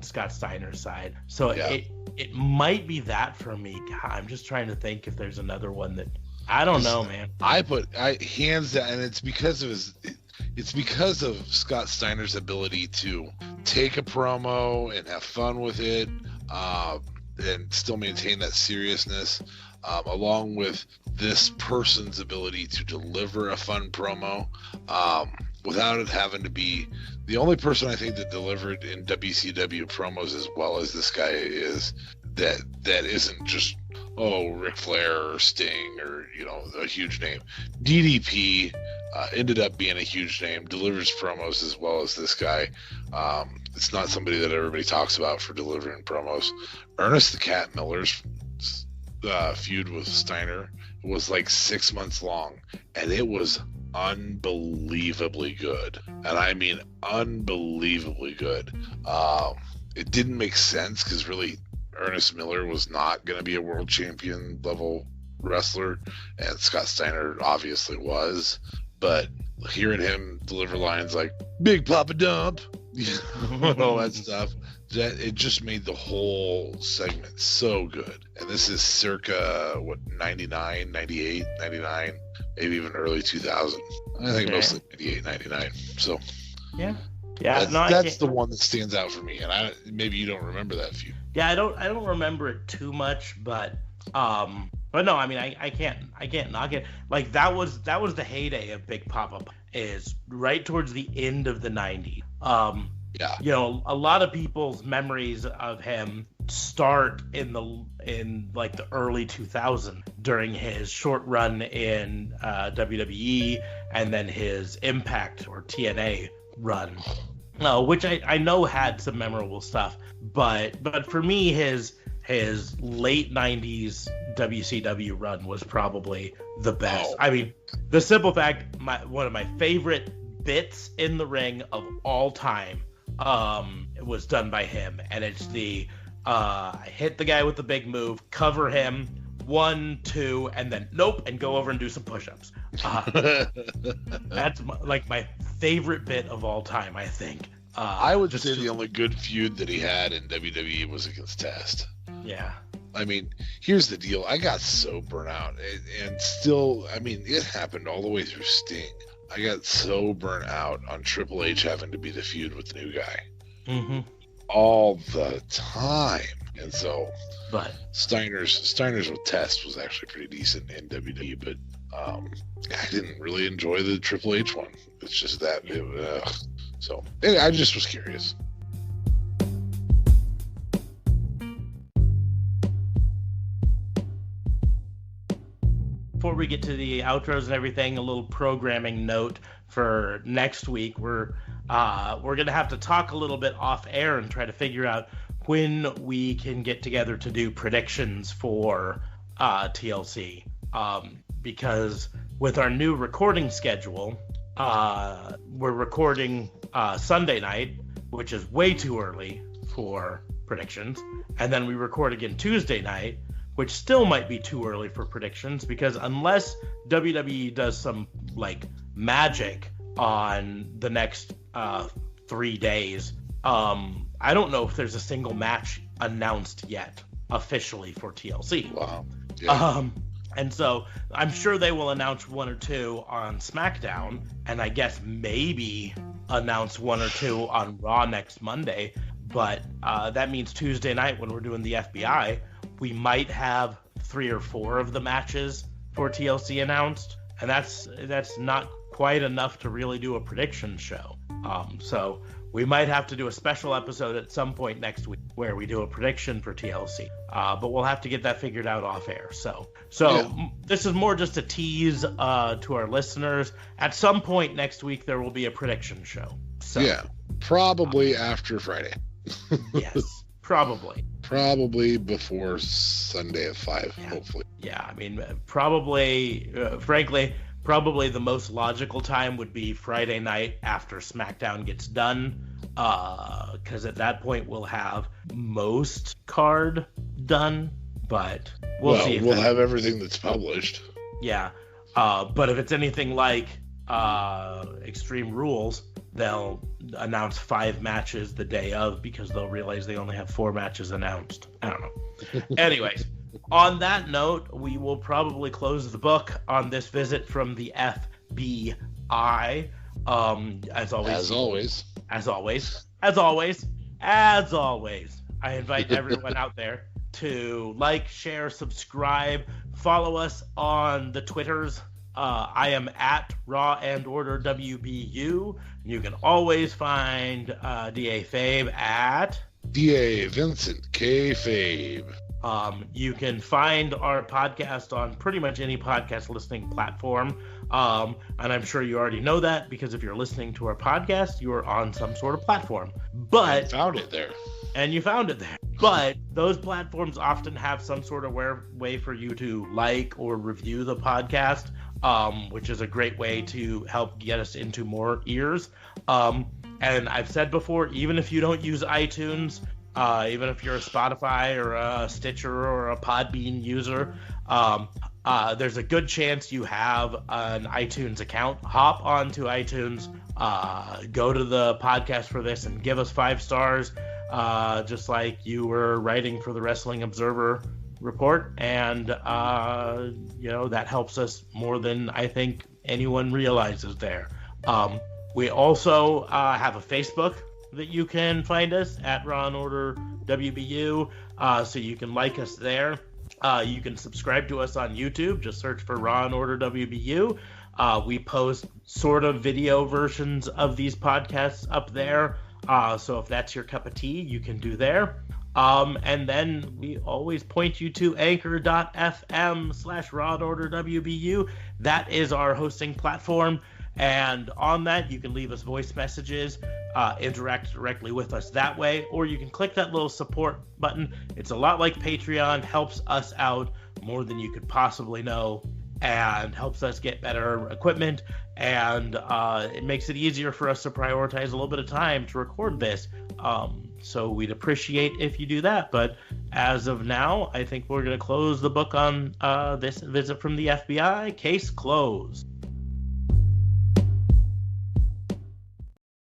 Scott Steiner's side. So yeah. It might be that for me. God, I'm just trying to think if there's another one that I don't know, man. I hands down, and it's because of Scott Steiner's ability to take a promo and have fun with it, and still maintain that seriousness, along with this person's ability to deliver a fun promo, without it having to be the only person I think that delivered in WCW promos as well as this guy is that isn't just Ric Flair or Sting or a huge name. DDP ended up being a huge name, delivers promos as well as this guy. It's not somebody that everybody talks about for delivering promos. Ernest the Cat Miller's feud with Steiner was like 6 months long, and it was unbelievably good. And I mean unbelievably good. It didn't make sense because really Ernest Miller was not going to be a world champion level wrestler, and Scott Steiner obviously was. But hearing him deliver lines like "Big Papa Dump," and all that stuff, that it just made the whole segment so good. And this is circa 99, 98, 99, maybe even early 2000. I think mostly 98, 99. So yeah, that's the one that stands out for me. And maybe you don't remember that feud. Yeah, I don't remember it too much, but no, I mean I can't knock it. Like that was the heyday of Big Papa, is right towards the end of the 90s. Yeah. A lot of people's memories of him start in like the early 2000s during his short run in WWE, and then his Impact or TNA run, which I know had some memorable stuff, but for me his late 90s WCW run was probably the best. I mean, the simple fact, one of my favorite bits in the ring of all time was done by him, and it's the I hit the guy with the big move, cover him, 1, 2, and then nope, and go over and do some push-ups. That's my favorite bit of all time, I think. I would say the only good feud that he had in WWE was against Test. Yeah. I mean, here's the deal. I got so burnt out, and still, I mean, it happened all the way through Sting. I got so burnt out on Triple H having to be the feud with the new guy. Mm-hmm. All the time. And so, but Steiner's with Test was actually pretty decent in WWE, but I didn't really enjoy the Triple H one. It's just that. So anyway, I just was curious. Before we get to the outros and everything, a little programming note for next week. We're gonna have to talk a little bit off air and try to figure out when we can get together to do predictions for TLC. Because with our new recording schedule, we're recording Sunday night, which is way too early for predictions, and then we record again Tuesday night, which still might be too early for predictions, because unless WWE does some magic on the next 3 days, I don't know if there's a single match announced yet officially for TLC. Wow. Yeah. And so I'm sure they will announce 1 or 2 on SmackDown, and I guess maybe announce 1 or 2 on Raw next Monday. But that means Tuesday night when we're doing the FBI, we might have 3 or 4 of the matches for TLC announced, and that's not quite enough to really do a prediction show. So we might have to do a special episode at some point next week where we do a prediction for TLC. But we'll have to get that figured out off air. So This is more just a tease to our listeners. At some point next week, there will be a prediction show. So, yeah, probably after Friday. Yes, probably. Probably before Sunday at 5, hopefully. Yeah, I mean, probably, frankly, probably the most logical time would be Friday night after SmackDown gets done, because at that point we'll have most card done, but we'll see. We'll have everything that's published. Yeah, but if it's anything like Extreme Rules, they'll announce 5 matches the day of because they'll realize they only have 4 matches announced. I don't know. Anyways, on that note, we will probably close the book on this visit from the FBI. As always, I invite everyone out there to like, share, subscribe, follow us on the Twitters. I am at Raw and Order WBU. You can always find DA Fabe at DA Vincent K. Fabe. You can find our podcast on pretty much any podcast listening platform. And I'm sure you already know that because if you're listening to our podcast, you are on some sort of platform. But you found it there. But those platforms often have some sort of way for you to like or review the podcast, which is a great way to help get us into more ears. And I've said before, even if you don't use iTunes, even if you're a Spotify or a Stitcher or a Podbean user, there's a good chance you have an iTunes account. Hop onto iTunes, go to the podcast for this and give us 5 stars, just like you were writing for the Wrestling Observer report. And, that helps us more than I think anyone realizes there. We also have a Facebook that you can find us at Raw and Order WBU, so you can like us there. You can subscribe to us on YouTube. Just search for Raw and Order WBU. We post sort of video versions of these podcasts up there. So if that's your cup of tea, you can do there. And then we always point you to anchor.fm/Raw and Order WBU. That is our hosting platform. And on that, you can leave us voice messages, interact directly with us that way, or you can click that little support button. It's a lot like Patreon, helps us out more than you could possibly know, and helps us get better equipment, and it makes it easier for us to prioritize a little bit of time to record this. So we'd appreciate if you do that. But as of now, I think we're going to close the book on this visit from the FBI. Case closed.